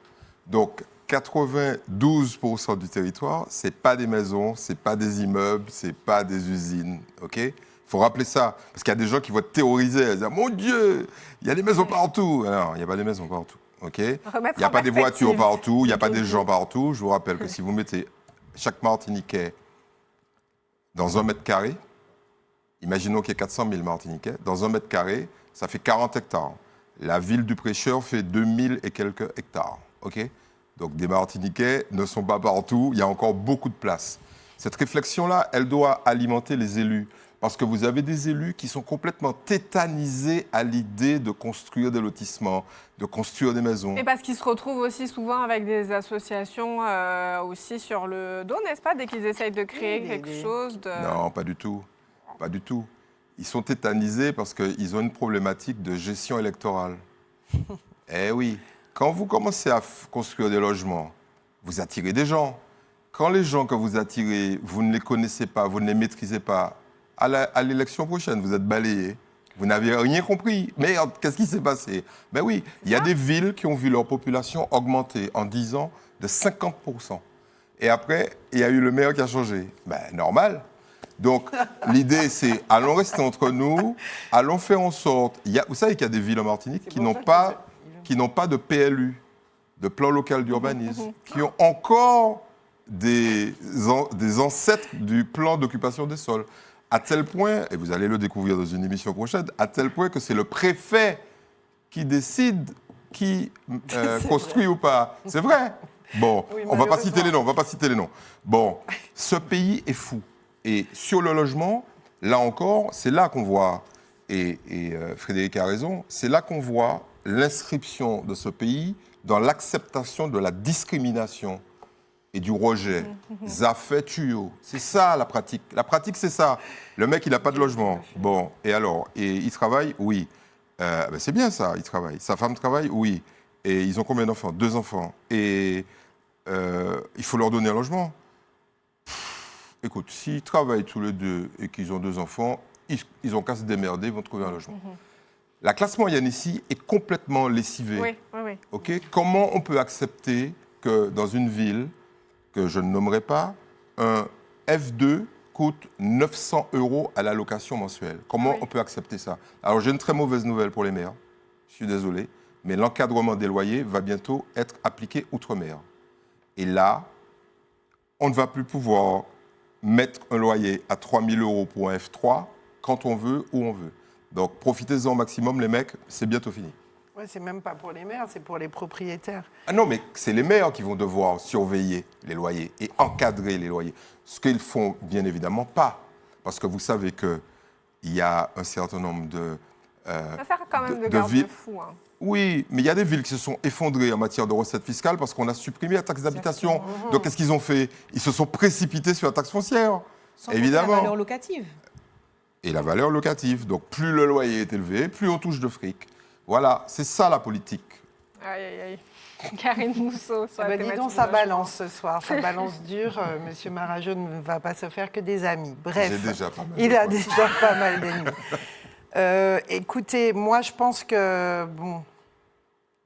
Donc, 92% du territoire, ce n'est pas des maisons, ce n'est pas des immeubles, ce n'est pas des usines. Okay, il faut rappeler ça, parce qu'il y a des gens qui vont théoriser, dire « Mon Dieu, il y a des maisons partout !» Non, il n'y a pas des maisons partout. Okay, il n'y a pas des voitures partout, il n'y a pas des gens partout. Je vous rappelle que si vous mettez chaque Martiniquais dans 1 mètre carré, imaginons qu'il y ait 400 000 Martiniquais, dans 1 mètre carré, ça fait 40 hectares. La ville du Prêcheur fait 2000 et quelques hectares. Okay, donc des Martiniquais ne sont pas partout, il y a encore beaucoup de place. Cette réflexion-là, elle doit alimenter les élus. Parce que vous avez des élus qui sont complètement tétanisés à l'idée de construire des lotissements, de construire des maisons. Et parce qu'ils se retrouvent aussi souvent avec des associations aussi sur le dos, n'est-ce pas, dès qu'ils essayent de créer quelque chose de... Non, pas du tout. Pas du tout. Ils sont tétanisés parce qu'ils ont une problématique de gestion électorale. Eh oui, quand vous commencez à construire des logements, vous attirez des gens. Quand les gens que vous attirez, vous ne les connaissez pas, vous ne les maîtrisez pas, à l'élection prochaine, vous êtes balayés. Vous n'avez rien compris. Merde, qu'est-ce qui s'est passé? Ben oui, il y a des villes qui ont vu leur population augmenter en 10 ans de 50%. Et après, il y a eu le maire qui a changé. Ben, normal. Donc, l'idée, c'est allons rester entre nous, allons faire en sorte... Vous savez qu'il y a des villes en Martinique qui n'ont pas de PLU, de plan local d'urbanisme, qui ont encore des ancêtres du plan d'occupation des sols. À tel point, et vous allez le découvrir dans une émission prochaine, à tel point que c'est le préfet qui décide qui construit ou pas. C'est vrai. Bon, oui, on ne va pas citer les noms, Bon, ce pays est fou. Et sur le logement, là encore, c'est là qu'on voit, et Frédéric a raison, c'est là qu'on voit l'inscription de ce pays dans l'acceptation de la discrimination et du rejet. Ça fait tuyau. C'est ça la pratique. La pratique, c'est ça. Le mec, il n'a pas de logement. Bon, et alors? Et il travaille? Oui. Ben c'est bien ça, il travaille. Sa femme travaille? Oui. Et ils ont combien d'enfants? 2 enfants. Et il faut leur donner un logement. Écoute, s'ils travaillent tous les deux et qu'ils ont 2 enfants, ils ont qu'à se démerder, ils vont trouver un logement. La classe moyenne ici est complètement lessivée. Oui, oui, oui. Okay? Comment on peut accepter que dans une ville que je ne nommerai pas, un F2 coûte 900 € à la location mensuelle? Comment on peut accepter ça? Alors, j'ai une très mauvaise nouvelle pour les maires. Je suis désolé, mais l'encadrement des loyers va bientôt être appliqué outre-mer. Et là, on ne va plus pouvoir mettre un loyer à 3 000 € pour un F3 quand on veut, où on veut. Donc, profitez-en au maximum, les mecs, c'est bientôt fini. Ouais, c'est même pas pour les maires, c'est pour les propriétaires. Ah non, mais c'est les maires qui vont devoir surveiller les loyers et encadrer les loyers. Ce qu'ils font, bien évidemment, pas. Parce que vous savez qu'il y a un certain nombre de... ça sert quand même de garde-fou. Hein. Oui, mais il y a des villes qui se sont effondrées en matière de recettes fiscales parce qu'on a supprimé la taxe d'habitation. Donc, qu'est-ce qu'ils ont fait? Ils se sont précipités sur la taxe foncière. Sans évidemment. La valeur locative. Et la valeur locative. Donc, plus le loyer est élevé, plus on touche de fric. Voilà, c'est ça la politique. Aïe, aïe, aïe. Karine Mousseau. Dis donc, ça balance ce soir. Ça balance dur. Monsieur Marajo ne va pas se faire que des amis. Bref, j'ai déjà pas mal il a déjà pas mal d'ennemis. Écoutez, moi, je pense que, bon,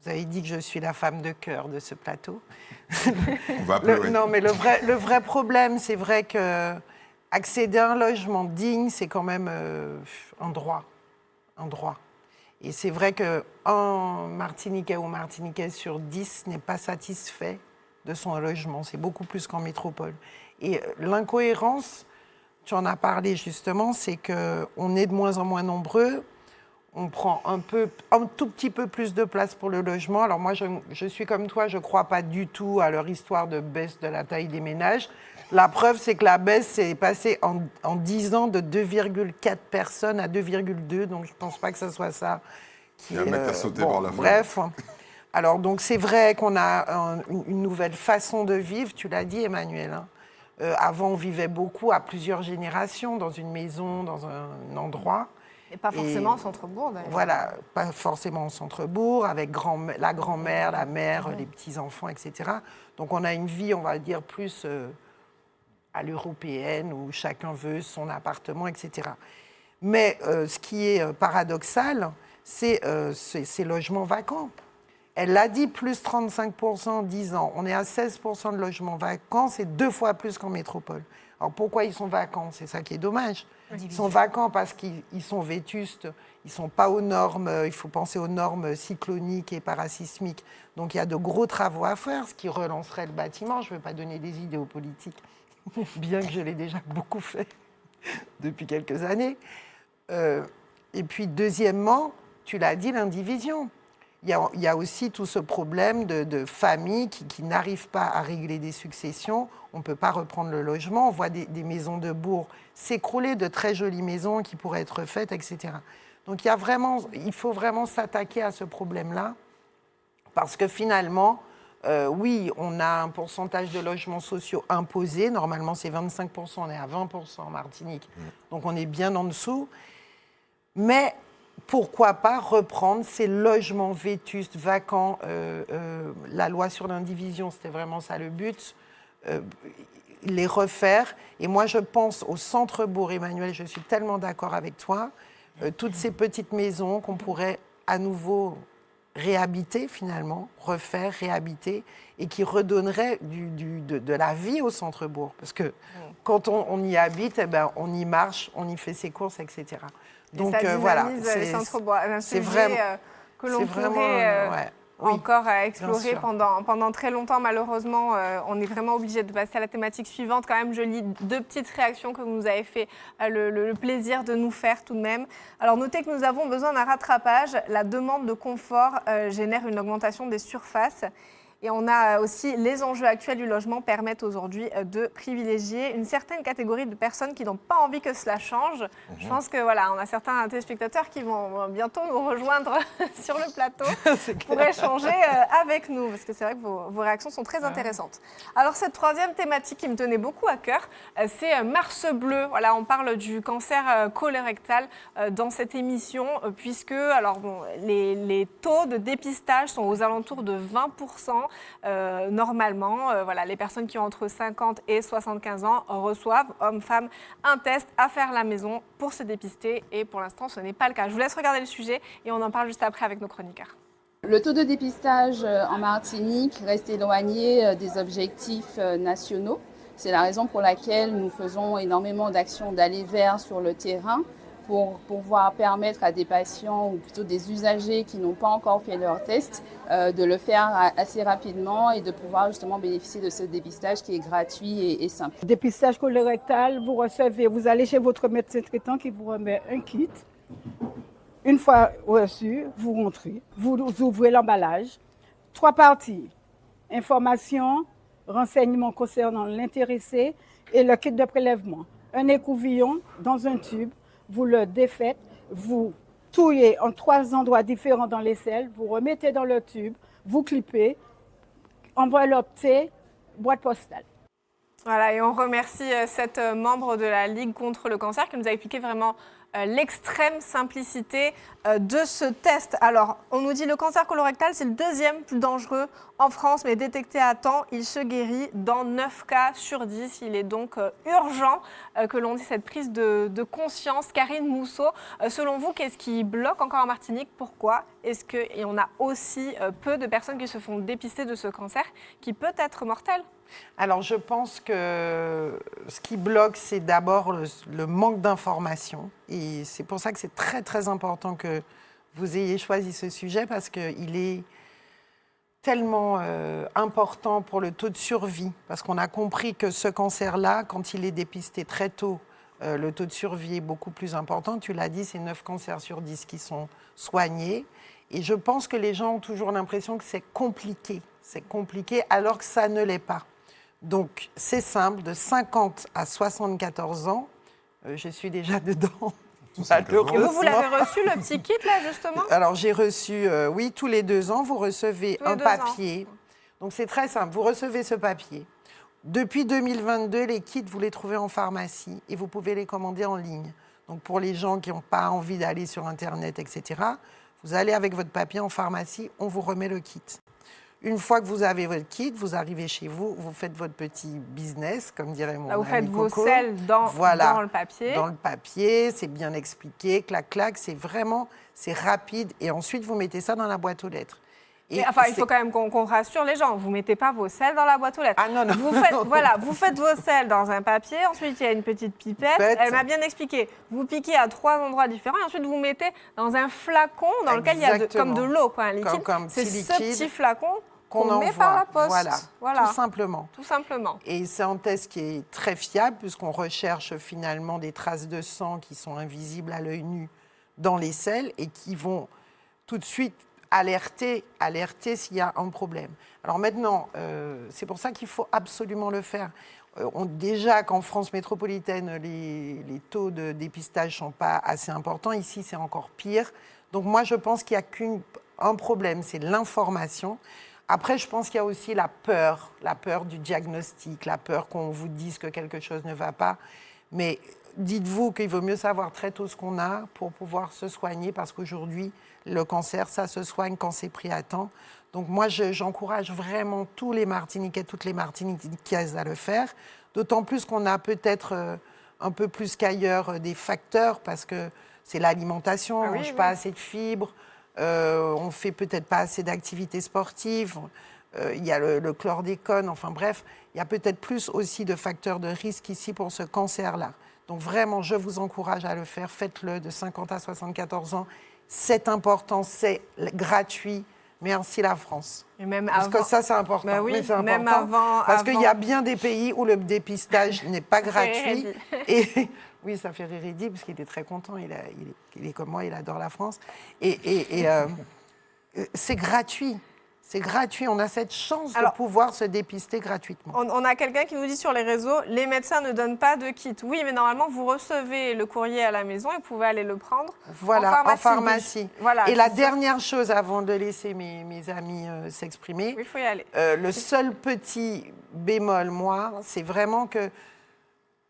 vous avez dit que je suis la femme de cœur de ce plateau. On va pleurer. Non, mais le vrai problème, c'est vrai que accéder à un logement digne, c'est quand même un droit. Un droit. Et c'est vrai qu'un Martiniquais ou Martiniquais sur 10 n'est pas satisfait de son logement. C'est beaucoup plus qu'en métropole. Et l'incohérence, tu en as parlé justement, c'est qu'on est de moins en moins nombreux. On prend un tout petit peu plus de place pour le logement. Alors moi, je suis comme toi, je ne crois pas du tout à leur histoire de baisse de la taille des ménages. La preuve, c'est que la baisse s'est passée en 10 ans de 2,4 personnes à 2,2. Donc je ne pense pas que ce soit ça qui Il y a un mec qui a sauté par la fenêtre. Bref. Alors donc c'est vrai qu'on a une nouvelle façon de vivre, tu l'as dit Emmanuel. Hein. Avant, on vivait beaucoup à plusieurs générations, dans une maison, dans un endroit. Et pas forcément en centre-bourg, d'ailleurs. Voilà, pas forcément en centre-bourg, avec la grand-mère, la mère, les petits-enfants, etc. Donc on a une vie, on va dire, plus à l'européenne, où chacun veut son appartement, etc. Mais ce qui est paradoxal, c'est ces logements vacants. Elle l'a dit, plus 35% en 10 ans. On est à 16% de logements vacants, c'est 2 fois plus qu'en métropole. Alors pourquoi ils sont vacants? C'est ça qui est dommage. Ils sont vacants parce qu'ils sont vétustes, ils ne sont pas aux normes, il faut penser aux normes cycloniques et parasismiques. Donc il y a de gros travaux à faire, ce qui relancerait le bâtiment. Je ne veux pas donner des idées aux politiques, bien que je l'ai déjà beaucoup fait depuis quelques années. Et puis deuxièmement, tu l'as dit, l'indivision. Il y a aussi tout ce problème de familles qui n'arrivent pas à régler des successions. On ne peut pas reprendre le logement. On voit des maisons de bourg s'écrouler, de très jolies maisons qui pourraient être faites, etc. Donc il faut vraiment s'attaquer à ce problème-là. Parce que finalement, oui, on a un pourcentage de logements sociaux imposé. Normalement, c'est 25%, on est à 20% en Martinique. Donc on est bien en dessous. Mais pourquoi pas reprendre ces logements vétustes, vacants, la loi sur l'indivision, c'était vraiment ça le but, les refaire. Et moi, je pense au centre-bourg, Emmanuel, je suis tellement d'accord avec toi, toutes ces petites maisons qu'on pourrait à nouveau réhabiter finalement, refaire, réhabiter, et qui redonneraient de la vie au centre-bourg. Parce que quand on y habite, eh ben, on y marche, on y fait ses courses, etc. Donc voilà, c'est vraiment que l'on pourrait encore explorer pendant très longtemps. Malheureusement, on est vraiment obligé de passer à la thématique suivante. Quand même, je lis 2 petites réactions que vous nous avez fait le plaisir de nous faire tout de même. Alors, notez que nous avons besoin d'un rattrapage. La demande de confort génère une augmentation des surfaces. Et on a aussi les enjeux actuels du logement permettent aujourd'hui de privilégier une certaine catégorie de personnes qui n'ont pas envie que cela change. Je pense que voilà, on a certains téléspectateurs qui vont bientôt nous rejoindre sur le plateau pour échanger avec nous, parce que c'est vrai que vos réactions sont très intéressantes. Alors cette troisième thématique qui me tenait beaucoup à cœur, c'est Mars Bleu. Voilà, on parle du cancer colorectal dans cette émission, puisque alors bon, les taux de dépistage sont aux alentours de 20%. Normalement, voilà, les personnes qui ont entre 50 et 75 ans reçoivent, hommes, femmes, un test à faire à la maison pour se dépister. Et pour l'instant, ce n'est pas le cas. Je vous laisse regarder le sujet et on en parle juste après avec nos chroniqueurs. Le taux de dépistage en Martinique reste éloigné des objectifs nationaux. C'est la raison pour laquelle nous faisons énormément d'actions d'aller vers sur le terrain pour pouvoir permettre à des patients ou plutôt des usagers qui n'ont pas encore fait leur test de le faire assez rapidement et de pouvoir justement bénéficier de ce dépistage qui est gratuit et simple. Dépistage colorectal, vous allez chez votre médecin traitant qui vous remet un kit. Une fois reçu, vous rentrez, vous ouvrez l'emballage. 3 parties, information, renseignements concernant l'intéressé et le kit de prélèvement. Un écouvillon dans un tube. Vous le défaites, vous touillez en 3 endroits différents dans l'aisselle, vous remettez dans le tube, vous clippez, enveloppez, boîte postale. Voilà, et on remercie cette membre de la Ligue contre le cancer qui nous a expliqué vraiment l'extrême simplicité de ce test. Alors, on nous dit le cancer colorectal, c'est le deuxième plus dangereux en France, mais détecté à temps, il se guérit dans 9 cas sur 10. Il est donc urgent que l'on ait cette prise de conscience. Karine Mousseau, selon vous, qu'est-ce qui bloque encore en Martinique? Pourquoi est-ce qu'on a aussi peu de personnes qui se font dépister de ce cancer qui peut être mortel? Alors, je pense que ce qui bloque, c'est d'abord le manque d'information. Et c'est pour ça que c'est très, très important que vous ayez choisi ce sujet, parce qu'il est tellement important pour le taux de survie. Parce qu'on a compris que ce cancer-là, quand il est dépisté très tôt, le taux de survie est beaucoup plus important. Tu l'as dit, c'est 9 cancers sur 10 qui sont soignés. Et je pense que les gens ont toujours l'impression que c'est compliqué. C'est compliqué alors que ça ne l'est pas. Donc, c'est simple, de 50 à 74 ans, je suis déjà dedans. Vous l'avez reçu, le petit kit, là, justement? Alors, j'ai reçu, oui, tous les 2 ans, vous recevez un papier. Donc, c'est très simple, vous recevez ce papier. Depuis 2022, les kits, vous les trouvez en pharmacie et vous pouvez les commander en ligne. Donc, pour les gens qui n'ont pas envie d'aller sur Internet, etc., vous allez avec votre papier en pharmacie, on vous remet le kit. Une fois que vous avez votre kit, vous arrivez chez vous, vous faites votre petit business, comme dirait mon ami Coco. Vous faites vos selles dans le papier. Dans le papier, c'est bien expliqué, clac, clac, c'est rapide. Et ensuite, vous mettez ça dans la boîte aux lettres. Il faut quand même qu'on rassure les gens. Vous ne mettez pas vos selles dans la boîte aux lettres. Ah non, non. Vous faites vos selles dans un papier. Ensuite, il y a une petite pipette. Elle m'a bien expliqué. Vous piquez à 3 endroits différents. Et ensuite, vous mettez dans un flacon dans lequel il y a comme de l'eau, un liquide. C'est ce petit flacon qu'on met par la poste. Voilà, tout simplement. Tout simplement. Et c'est un test qui est très fiable, puisqu'on recherche finalement des traces de sang qui sont invisibles à l'œil nu dans les selles et qui vont tout de suite alerter s'il y a un problème. Alors maintenant, c'est pour ça qu'il faut absolument le faire. Déjà qu'en France métropolitaine, les taux de dépistage ne sont pas assez importants. Ici, c'est encore pire. Donc moi, je pense qu'il n'y a qu'un problème, c'est l'information. Après, je pense qu'il y a aussi la peur du diagnostic, la peur qu'on vous dise que quelque chose ne va pas. Mais dites-vous qu'il vaut mieux savoir très tôt ce qu'on a pour pouvoir se soigner, parce qu'aujourd'hui, le cancer, ça se soigne quand c'est pris à temps. Donc moi, j'encourage vraiment tous les Martiniquais, toutes les Martiniquaises à le faire, d'autant plus qu'on a peut-être un peu plus qu'ailleurs des facteurs, parce que c'est l'alimentation, on ne mange pas assez de fibres, on ne fait peut-être pas assez d'activités sportives, il y a le chlordécone, enfin bref, il y a peut-être plus aussi de facteurs de risque ici pour ce cancer-là. Donc vraiment, je vous encourage à le faire, faites-le de 50 à 74 ans. C'est important, c'est gratuit. Merci la France. Et même parce que ça, c'est important. Bah oui, mais c'est même important parce qu'il y a bien des pays où le dépistage n'est pas gratuit. Et oui, ça fait rire Eddy, parce qu'il est très content. Il est comme moi, il adore la France. Et c'est gratuit. C'est gratuit, on a cette chance de pouvoir se dépister gratuitement. On a quelqu'un qui nous dit sur les réseaux, les médecins ne donnent pas de kit. Oui, mais normalement, vous recevez le courrier à la maison et vous pouvez aller le prendre en pharmacie. Voilà, et la dernière chose, avant de laisser mes amis s'exprimer, il faut y aller. Le seul petit bémol, moi, c'est vraiment que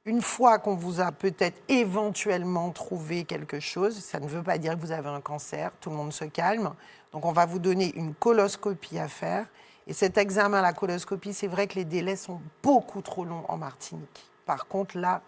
une fois qu'on vous a peut-être éventuellement trouvé quelque chose, ça ne veut pas dire que vous avez un cancer, tout le monde se calme. Donc, on va vous donner une coloscopie à faire. Et cet examen à la coloscopie, c'est vrai que les délais sont beaucoup trop longs en Martinique. Par contre, là,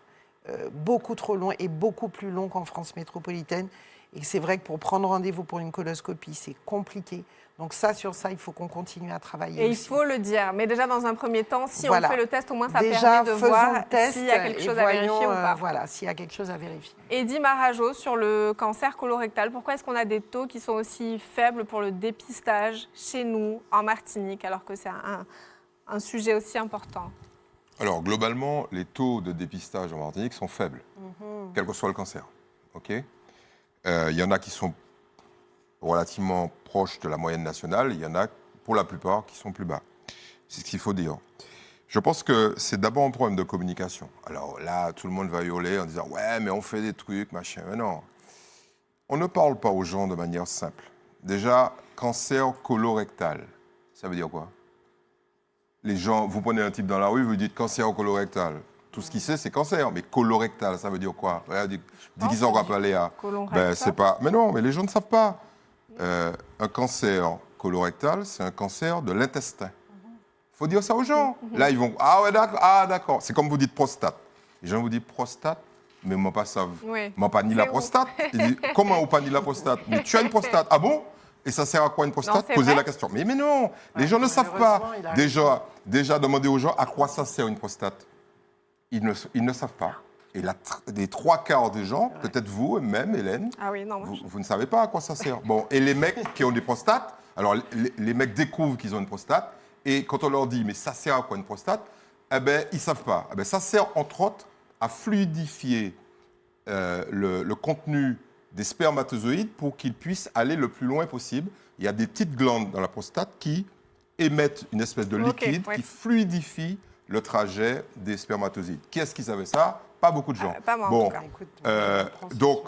beaucoup trop long et beaucoup plus long qu'en France métropolitaine. Et c'est vrai que pour prendre rendez-vous pour une coloscopie, c'est compliqué. Donc sur ça, il faut qu'on continue à travailler Et aussi. Il faut le dire. Mais déjà, dans un premier temps, si on fait le test, au moins, ça permet de voir s'il y a quelque chose à vérifier ou pas. Voilà, s'il y a quelque chose à vérifier. Eddy Marajo, sur le cancer colorectal, pourquoi est-ce qu'on a des taux qui sont aussi faibles pour le dépistage chez nous, en Martinique, alors que c'est un sujet aussi important? Alors, globalement, les taux de dépistage en Martinique sont faibles, quel que soit le cancer. OK ? Il y en a qui sont relativement proches de la moyenne nationale, il y en a, pour la plupart, qui sont plus bas. C'est ce qu'il faut dire. Je pense que c'est d'abord un problème de communication. Alors là, tout le monde va hurler en disant « Ouais, mais on fait des trucs, machin. » Mais non, on ne parle pas aux gens de manière simple. Déjà, cancer colorectal, ça veut dire quoi? Les gens, vous prenez un type dans la rue, vous dites « cancer colorectal ». Tout ce qu'il sait, c'est cancer. Mais colorectal, ça veut dire quoi? Dis qu'ils ont rappelé à. Ben, c'est pas. Mais non, mais les gens ne savent pas. Un cancer colorectal, c'est un cancer de l'intestin. Il faut dire ça aux gens. Là, ils vont. Ah ouais, d'accord. Ah, d'accord. C'est comme vous dites prostate. Les gens vous disent prostate, mais moi pas ça. Moi pas ni la prostate. Ils disent, comment on pas ni la prostate? Mais tu as une prostate. Ah bon? Et ça sert à quoi une prostate? Posez la question. Mais non, les gens ne savent pas. Déjà, demander aux gens à quoi ça sert une prostate. Ils ne savent pas. Et les 3/4 des gens, peut-être vous, même Hélène, vous ne savez pas à quoi ça sert. Bon, et les mecs qui ont des prostates, alors les mecs découvrent qu'ils ont une prostate, et quand on leur dit, mais ça sert à quoi une prostate? Eh bien, ils ne savent pas. Eh bien, ça sert, entre autres, à fluidifier le contenu des spermatozoïdes pour qu'ils puissent aller le plus loin possible. Il y a des petites glandes dans la prostate qui émettent une espèce de liquide qui fluidifie le trajet des spermatozoïdes. Qui est-ce qui savait ça? Pas beaucoup de gens. Pas moi, bon, en tout cas. donc,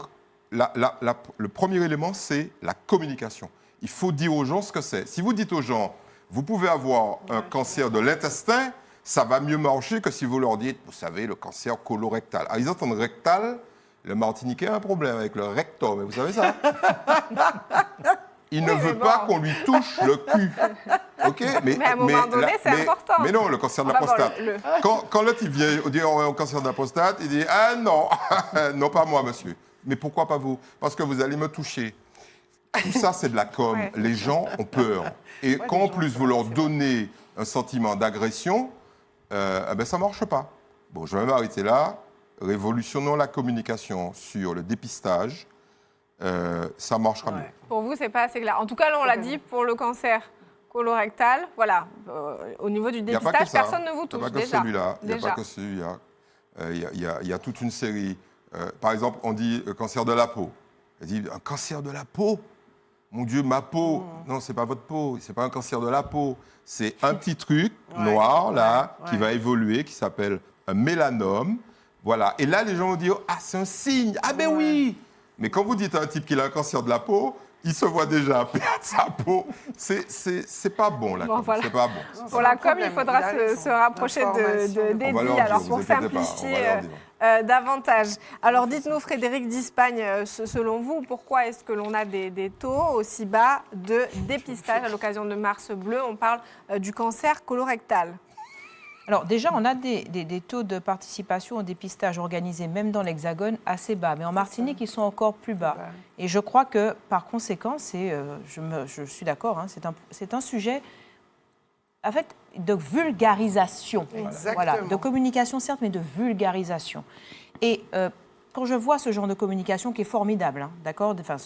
le premier élément, c'est la communication. Il faut dire aux gens ce que c'est. Si vous dites aux gens, vous pouvez avoir un cancer de l'intestin, ça va mieux marcher que si vous leur dites, vous savez, le cancer colorectal. Alors, ils entendent rectal, le Martiniquais a un problème avec le rectum, vous savez ça? Il ne veut pas qu'on lui touche le cul. OK? Mais à un moment donné, c'est important. Mais non, le cancer de la prostate. Quand l'autre, il vient dire un cancer de la prostate, il dit, ah non, non, pas moi, monsieur. Mais pourquoi pas vous? Parce que vous allez me toucher. Tout ça, c'est de la com. Les gens ont peur. Et quand en plus vous leur donnez un sentiment d'agression, ben, ça ne marche pas. Bon, je vais m'arrêter là. Révolutionnons la communication sur le dépistage. Ça marchera mieux. Pour vous, c'est pas assez clair. En tout cas, là, on l'a dit, pour le cancer colorectal, voilà, au niveau du dépistage, personne ne vous touche. Il n'y a pas que celui-là. Il n'y a pas que celui-là. Il y a toute une série. Par exemple, on dit cancer de la peau. On dit un cancer de la peau? Mon Dieu, ma peau. Non, ce n'est pas votre peau. Ce n'est pas un cancer de la peau. C'est un petit truc noir, là, qui va évoluer, qui s'appelle un mélanome. Voilà. Et là, les gens vont dire, ah, c'est un signe. Ah, ben oui. Mais quand vous dites à un type qu'il a un cancer de la peau, il se voit déjà perdre sa peau. C'est pas bon, la com. Voilà. C'est pas bon. Pour la com, il faudra se rapprocher d'Eddie, alors pour simplifier davantage. Alors dites-nous, Frédéric Dispagne, selon vous, pourquoi est-ce que l'on a des taux aussi bas de dépistage à l'occasion de Mars Bleu? On parle du cancer colorectal. Alors déjà, on a des taux de participation au dépistage organisé, même dans l'Hexagone, assez bas. Mais en Martinique, ils sont encore plus bas. Et je crois que, par conséquent, je suis d'accord, hein, c'est un sujet, en fait, de vulgarisation. Voilà, de communication, certes, mais de vulgarisation. Et quand je vois ce genre de communication qui est formidable, hein, d'accord, enfin,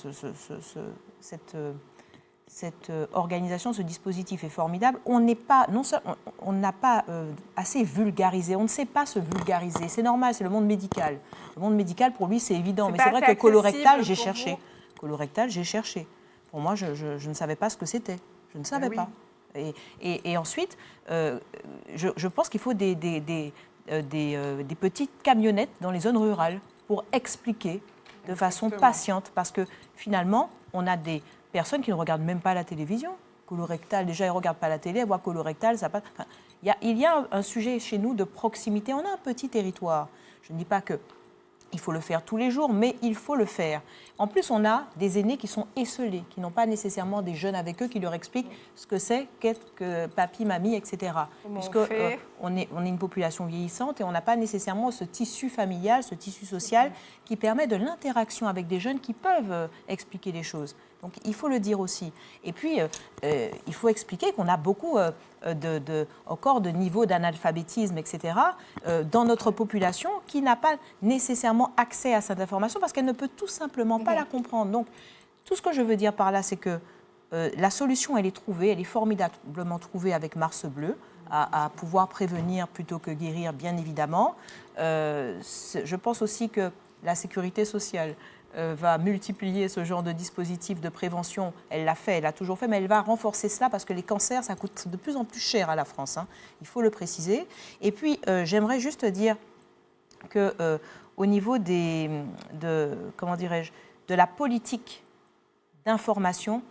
cette organisation, ce dispositif est formidable. On n'a pas assez vulgarisé. On ne sait pas se vulgariser. C'est normal, c'est le monde médical. Le monde médical, pour lui, c'est évident. Mais c'est vrai que colorectal, j'ai cherché. Colorectal, j'ai cherché. Pour moi, je ne savais pas ce que c'était. Je ne savais pas. Et ensuite, je pense qu'il faut des petites camionnettes dans les zones rurales pour expliquer de façon patiente. Parce que finalement, on a des personnes qui ne regardent même pas la télévision. Colorectal, déjà, elles ne regardent pas la télé, elles voient colorectal, ça passe. Enfin, il y a un sujet chez nous de proximité. On a un petit territoire. Je ne dis pas qu'il faut le faire tous les jours, mais il faut le faire. En plus, on a des aînés qui sont esselés, qui n'ont pas nécessairement des jeunes avec eux qui leur expliquent ce que c'est qu'être papy, mamie, etc. Puisqu'on est une population vieillissante et on n'a pas nécessairement ce tissu familial, ce tissu social qui permet de l'interaction avec des jeunes qui peuvent expliquer les choses. Donc, il faut le dire aussi. Et puis, il faut expliquer qu'on a beaucoup encore de niveaux d'analphabétisme, etc., dans notre population qui n'a pas nécessairement accès à cette information parce qu'elle ne peut tout simplement pas la comprendre. Donc, tout ce que je veux dire par là, c'est que la solution, elle est trouvée, elle est formidablement trouvée avec Mars Bleu, à pouvoir prévenir plutôt que guérir, bien évidemment. Je pense aussi que la sécurité sociale va multiplier ce genre de dispositif de prévention. Elle l'a fait, elle l'a toujours fait, mais elle va renforcer cela parce que les cancers, ça coûte de plus en plus cher à la France. Hein. Il faut le préciser. Et puis, j'aimerais juste dire qu'au niveau de la politique d'information,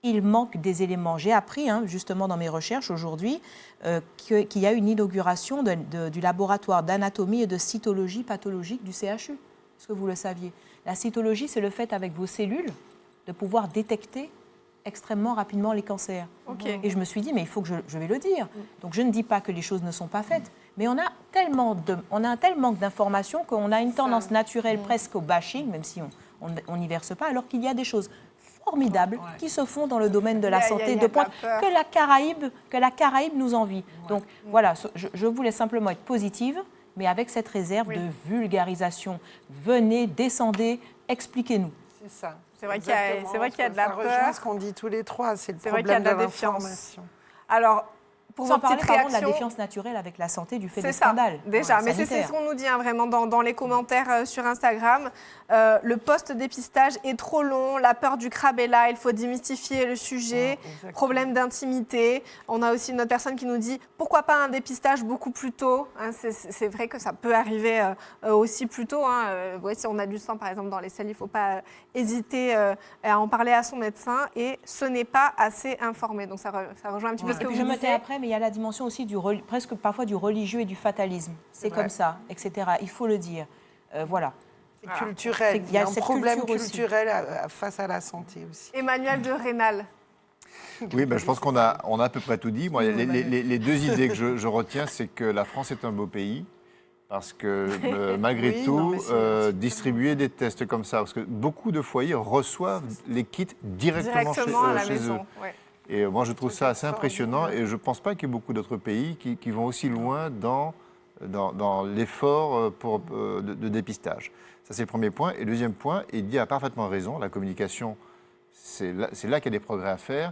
il manque des éléments. J'ai appris, justement dans mes recherches aujourd'hui, qu'il y a une inauguration du laboratoire d'anatomie et de cytologie pathologique du CHU. Est-ce que vous le saviez? La cytologie, c'est le fait avec vos cellules de pouvoir détecter extrêmement rapidement les cancers. Okay. Et je me suis dit, mais il faut que je vais le dire. Donc je ne dis pas que les choses ne sont pas faites, mais on a un tel manque d'informations qu'on a une tendance naturelle presque au bashing, même si on n'y verse pas, alors qu'il y a des choses formidables qui se font dans le domaine de la santé, de pointe que la Caraïbe nous envie. Donc voilà, je voulais simplement être positive, mais avec cette réserve de vulgarisation. Venez, descendez, expliquez-nous. C'est ça. C'est vrai qu'il y a de la peur. Ça rejoint ce qu'on dit tous les trois, c'est le problème de l'information. Alors, pour sans vos petites parler réactions, de la défiance naturelle avec la santé du fait des ça, scandales. déjà, mais c'est ce qu'on nous dit vraiment dans les commentaires sur Instagram. Le post-dépistage est trop long, la peur du crabe est là, il faut démystifier le sujet, problème d'intimité. On a aussi une autre personne qui nous dit pourquoi pas un dépistage beaucoup plus tôt. C'est vrai que ça peut arriver aussi plus tôt. Si on a du sang par exemple dans les selles, il ne faut pas hésiter à en parler à son médecin et ce n'est pas assez informé. Donc ça rejoint un petit peu ce que vous disiez. Je me tais après, mais il y a la dimension aussi presque parfois du religieux et du fatalisme. C'est comme ça, etc. Il faut le dire. Voilà. C'est culturel. Il y a un problème culturel face à la santé aussi. Emmanuel de Rénal. Oui, je pense qu'on a à peu près tout dit. Moi, les deux idées que je retiens, c'est que la France est un beau pays. Parce que malgré tout, distribuer des tests comme ça, parce que beaucoup de foyers reçoivent les kits directement à la chez maison, eux. Ouais. Et moi, je trouve ça assez impressionnant et je ne pense pas qu'il y ait beaucoup d'autres pays qui vont aussi loin dans l'effort de dépistage. Ça, c'est le premier point. Et le deuxième point, Eddy a parfaitement raison, la communication, c'est là qu'il y a des progrès à faire.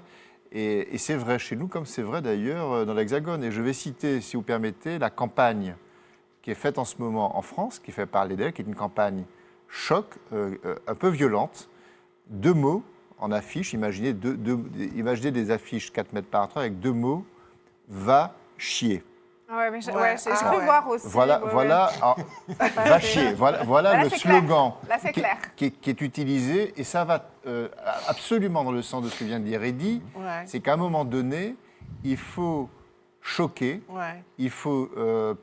Et c'est vrai chez nous, comme c'est vrai d'ailleurs dans l'Hexagone. Et je vais citer, si vous permettez, la campagne qui est faite en ce moment en France, qui fait parler d'elle, qui est une campagne choc, un peu violente. 2 mots en affiche, imaginez des affiches 4 mètres par 3 avec 2 mots, va chier. J'ai pu voir aussi. Voilà, va chier. Voilà le slogan qui est utilisé et ça va absolument dans le sens de ce que vient de dire Eddy. C'est qu'à un moment donné, il faut choquer, il faut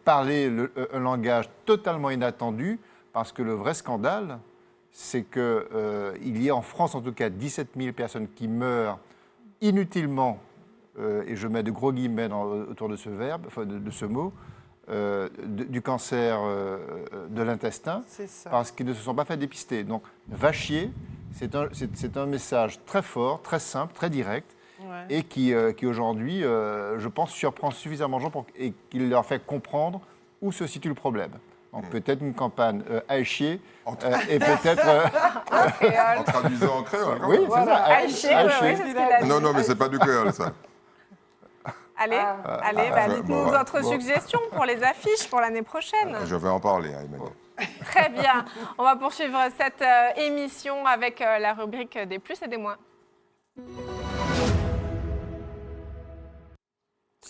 parler un langage totalement inattendu parce que le vrai scandale, c'est qu'il y a en France en tout cas 17 000 personnes qui meurent inutilement, et je mets de gros guillemets autour de ce verbe, de ce mot, du cancer de l'intestin parce qu'ils ne se sont pas fait dépister. Donc, va chier, c'est un message très fort, très simple, très direct et qui aujourd'hui, je pense, surprend suffisamment de gens et qui leur fait comprendre où se situe le problème. Donc peut-être une campagne à chier et peut-être... en traduisant en créole. Oui, c'est ça. À chier, non, mais c'est pas du créole, ça. Allez, dites-nous d'autres suggestions pour les affiches pour l'année prochaine. Je vais en parler, Emmanuel. Très bien. On va poursuivre cette émission avec la rubrique des plus et des moins.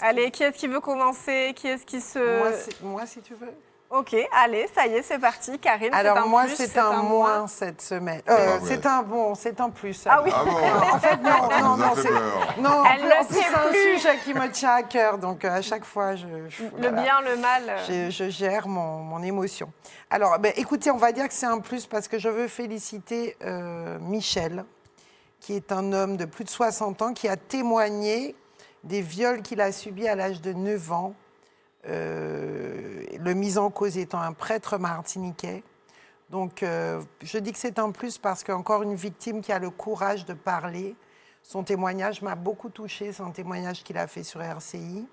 Allez, qui est-ce qui veut commencer? Qui est-ce qui se... Moi, si tu veux. Ok, allez, ça y est, c'est parti. Karine, alors moi, c'est un moins cette semaine. C'est un bon, c'est un plus. Ah oui. En fait, non, c'est un sujet qui me tient à cœur, donc à chaque fois, le bien, le mal. Je gère mon émotion. Alors, écoutez, on va dire que c'est un plus parce que je veux féliciter Michel, qui est un homme de plus de 60 ans, qui a témoigné des viols qu'il a subis à l'âge de 9 ans. Le mis en cause étant un prêtre martiniquais. Donc, je dis que c'est un plus parce qu'encore une victime qui a le courage de parler. Son témoignage m'a beaucoup touchée, c'est un témoignage qu'il a fait sur RCI.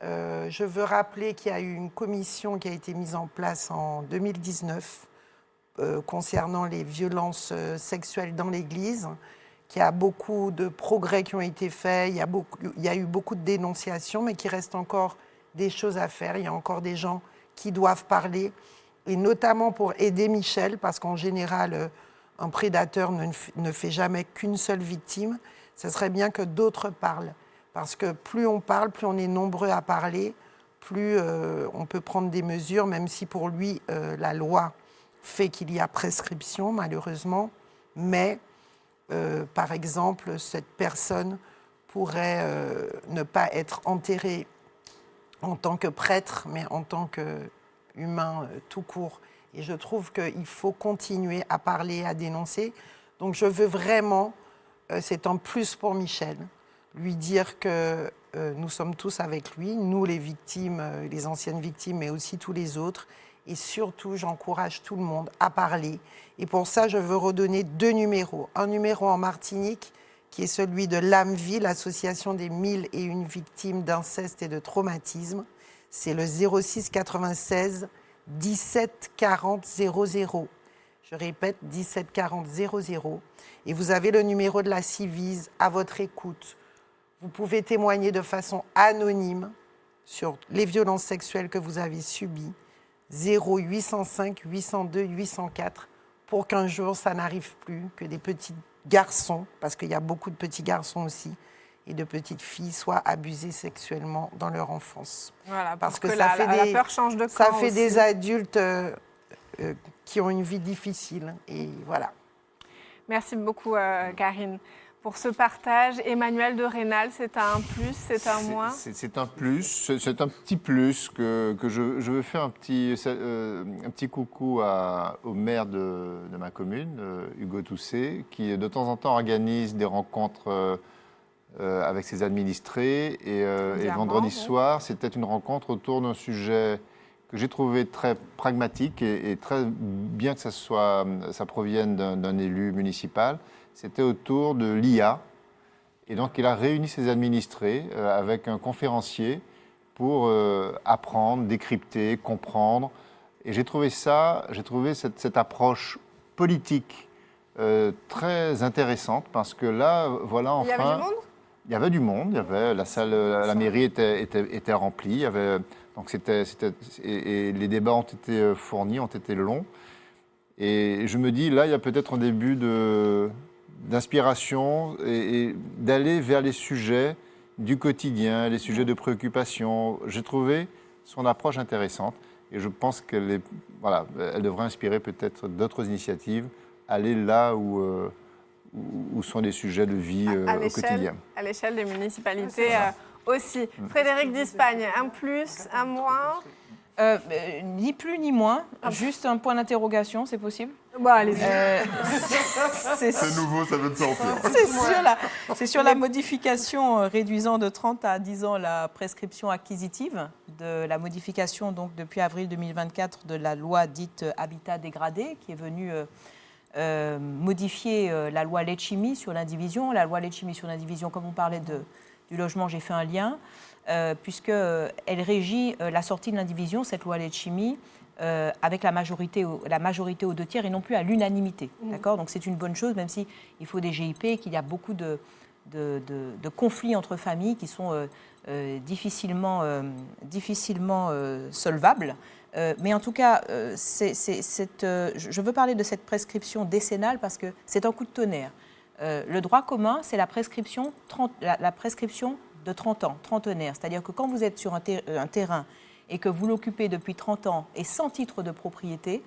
Je veux rappeler qu'il y a eu une commission qui a été mise en place en 2019 concernant les violences sexuelles dans l'Église, qu'il y a beaucoup de progrès qui ont été faits, il y a eu beaucoup de dénonciations, mais qu'il reste encore des choses à faire. Il y a encore des gens qui doivent parler, et notamment pour aider Michel, parce qu'en général, un prédateur ne fait jamais qu'une seule victime. Ce serait bien que d'autres parlent, parce que plus on parle, plus on est nombreux à parler, plus on peut prendre des mesures, même si pour lui, la loi fait qu'il y a prescription, malheureusement, mais par exemple, cette personne pourrait ne pas être enterrée en tant que prêtre, mais en tant qu'humain tout court. Et je trouve qu'il faut continuer à parler, à dénoncer. Donc je veux vraiment, c'est un plus pour Michel, lui dire que nous sommes tous avec lui, nous les victimes, les anciennes victimes, mais aussi tous les autres. Et surtout, j'encourage tout le monde à parler. Et pour ça, je veux redonner 2 numéros. Un numéro en Martinique, qui est celui de l'AMVI, l'Association des 1001 victimes d'inceste et de traumatisme. C'est le 06 96 17 40 00. Je répète, 17 40 00. Et vous avez le numéro de la Civise à votre écoute. Vous pouvez témoigner de façon anonyme sur les violences sexuelles que vous avez subies. 0805 802 804 pour qu'un jour ça n'arrive plus, que des petits garçons, parce qu'il y a beaucoup de petits garçons aussi, et de petites filles soient abusées sexuellement dans leur enfance. Voilà, parce que la peur change de camp ça fait aussi. des adultes qui ont une vie difficile. Et voilà. Merci beaucoup, Karine. Pour ce partage, Emmanuel de Rênal, c'est un plus, c'est un moins? C'est un plus, c'est un petit plus que je veux faire un petit coucou au maire de ma commune, Hugo Tousset, qui de temps en temps organise des rencontres avec ses administrés. Et vendredi soir, c'était une rencontre autour d'un sujet que j'ai trouvé très pragmatique et très bien que ça provienne d'un élu municipal. C'était autour de l'IA. Et donc, il a réuni ses administrés avec un conférencier pour apprendre, décrypter, comprendre. Et j'ai trouvé cette approche politique très intéressante parce que là, voilà, enfin... Il y avait du monde ? Il y avait du monde. Il y avait, la salle, la mairie était remplie. Il y avait, donc et les débats ont été fournis, ont été longs. Et je me dis, là, il y a peut-être un début d'inspiration et d'aller vers les sujets du quotidien, les sujets de préoccupation. J'ai trouvé son approche intéressante et je pense qu'elle devrait inspirer peut-être d'autres initiatives, aller là où sont les sujets de vie au quotidien. À l'échelle des municipalités aussi. Frédéric d'Ispagne, un plus, un moins? Ni plus ni moins, juste un point d'interrogation, c'est possible? Bon, allez-y. C'est nouveau, ça veut te sortir. C'est sur la modification réduisant de 30 à 10 ans la prescription acquisitive, de la modification donc depuis avril 2024 de la loi dite Habitat dégradé, qui est venue modifier la loi Letchimy sur l'indivision. La loi Letchimy sur l'indivision, comme on parlait du logement, j'ai fait un lien. Puisqu'elle régit la sortie de l'indivision, cette loi Letchimy, avec la majorité aux 2 tiers et non plus à l'unanimité. D'accord ? Donc c'est une bonne chose, même s'il faut des GIP, qu'il y a beaucoup de conflits entre familles qui sont difficilement solvables. Mais en tout cas, je veux parler de cette prescription décennale parce que c'est un coup de tonnerre. Le droit commun, c'est la prescription de 30 ans, trentenaire. C'est-à-dire que quand vous êtes sur un terrain et que vous l'occupez depuis 30 ans et sans titre de propriété,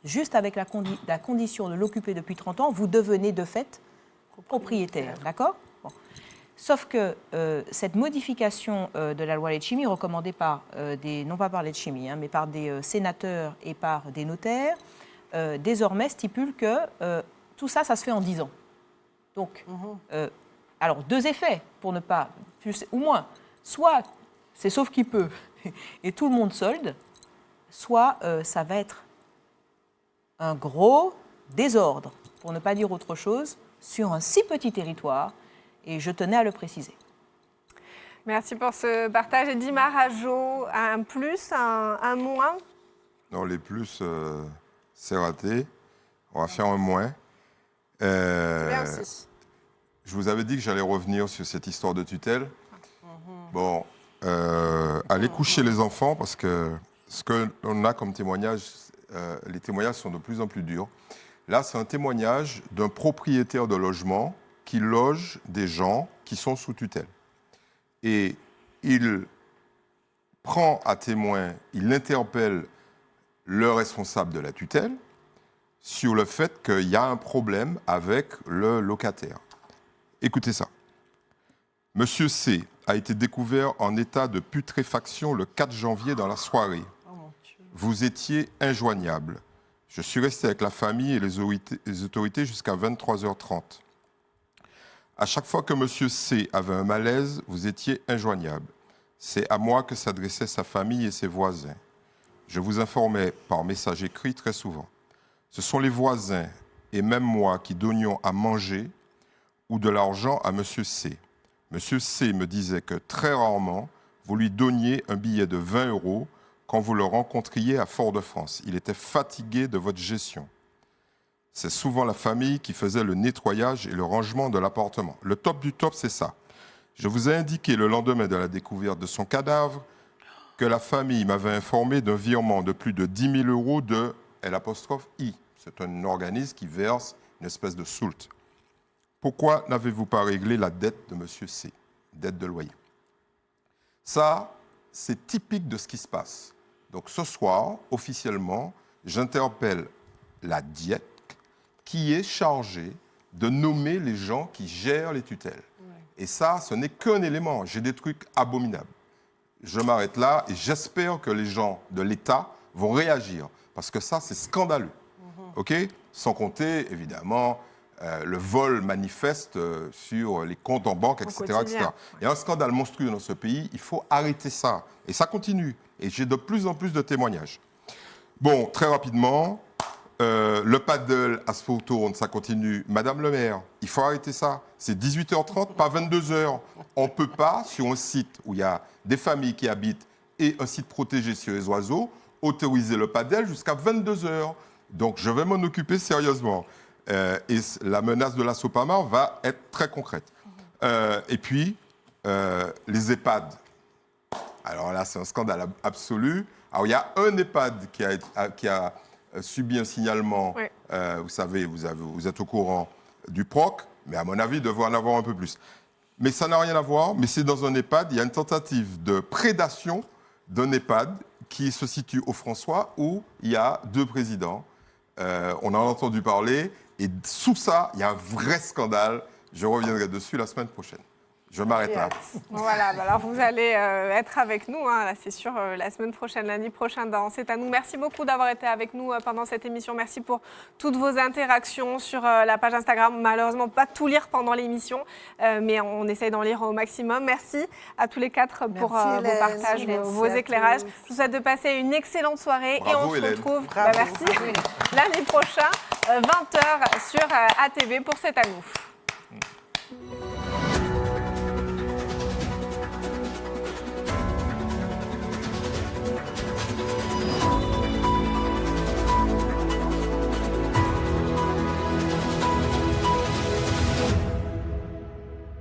juste avec la condition de l'occuper depuis 30 ans, vous devenez de fait propriétaire. D'accord ? Bon. Sauf que cette modification de la loi Letchimy, recommandée par non pas par Letchimy, mais par des sénateurs et par des notaires, désormais stipule que tout ça, ça se fait en 10 ans. Donc, alors 2 effets, pour ne pas plus ou moins. Soit c'est sauf qui peut et tout le monde solde, soit ça va être un gros désordre, pour ne pas dire autre chose, sur un si petit territoire, et je tenais à le préciser. Merci pour ce partage. Et Dima Rajo, un plus, un moins? Non, les plus, c'est raté. On va faire un moins. C'est bien aussi. Je vous avais dit que j'allais revenir sur cette histoire de tutelle. Bon, allez coucher les enfants parce que ce qu'on a comme témoignage, les témoignages sont de plus en plus durs. Là, c'est un témoignage d'un propriétaire de logement qui loge des gens qui sont sous tutelle. Et il prend à témoin, il interpelle le responsable de la tutelle sur le fait qu'il y a un problème avec le locataire. Écoutez ça. Monsieur C a été découvert en état de putréfaction le 4 janvier dans la soirée. Vous étiez injoignable. Je suis resté avec la famille et les autorités jusqu'à 23h30. À chaque fois que monsieur C avait un malaise, vous étiez injoignable. C'est à moi que s'adressait sa famille et ses voisins. Je vous informais par message écrit très souvent. Ce sont les voisins et même moi qui donnions à manger ou de l'argent à monsieur C. Monsieur C me disait que très rarement, vous lui donniez un billet de 20 € quand vous le rencontriez à Fort-de-France. Il était fatigué de votre gestion. C'est souvent la famille qui faisait le nettoyage et le rangement de l'appartement. Le top du top, c'est ça. Je vous ai indiqué le lendemain de la découverte de son cadavre que la famille m'avait informé d'un virement de plus de 10 000 € de L''I. C'est un organisme qui verse une espèce de soulte. Pourquoi n'avez-vous pas réglé la dette de monsieur C, dette de loyer? Ça, c'est typique de ce qui se passe. Donc ce soir, officiellement, j'interpelle la DIEC qui est chargée de nommer les gens qui gèrent les tutelles. Et ça, ce n'est qu'un élément. J'ai des trucs abominables. Je m'arrête là et j'espère que les gens de l'État vont réagir. Parce que ça, c'est scandaleux. OK ? Sans compter, évidemment, le vol manifeste sur les comptes en banque, etc. etc. Il y a un scandale monstrueux dans ce pays. Il faut arrêter ça. Et ça continue. Et j'ai de plus en plus de témoignages. Bon, très rapidement, le paddle à Sport-Tourne, ça continue. Madame le maire, il faut arrêter ça. C'est 18h30, pas 22h. On ne peut pas, sur un site où il y a des familles qui habitent et un site protégé sur les oiseaux, autoriser le paddle jusqu'à 22h. Donc, je vais m'en occuper sérieusement. Et la menace de la Sopamar va être très concrète. Et puis, les EHPAD. Alors là, c'est un scandale absolu. Alors, il y a un EHPAD qui a subi un signalement. Oui. Vous savez, vous êtes au courant du PROC, mais à mon avis, il devrait en avoir un peu plus. Mais ça n'a rien à voir, mais c'est dans un EHPAD, il y a une tentative de prédation d'un EHPAD qui se situe au François, où il y a 2 présidents. On en a entendu parler, et sous ça, il y a un vrai scandale. Je reviendrai dessus la semaine prochaine. Je m'arrête là. Voilà, alors vous allez être avec nous, hein, là, c'est sûr, la semaine prochaine, lundi prochain dans C'est à nous. Merci beaucoup d'avoir été avec nous pendant cette émission. Merci pour toutes vos interactions sur la page Instagram. Malheureusement, pas tout lire pendant l'émission, mais on essaye d'en lire au maximum. Merci à tous les 4 pour vos partages, vos éclairages. Je vous souhaite de passer une excellente soirée. Bravo, et on se retrouve merci lundi prochain, 20h sur ATV pour C'est à nous.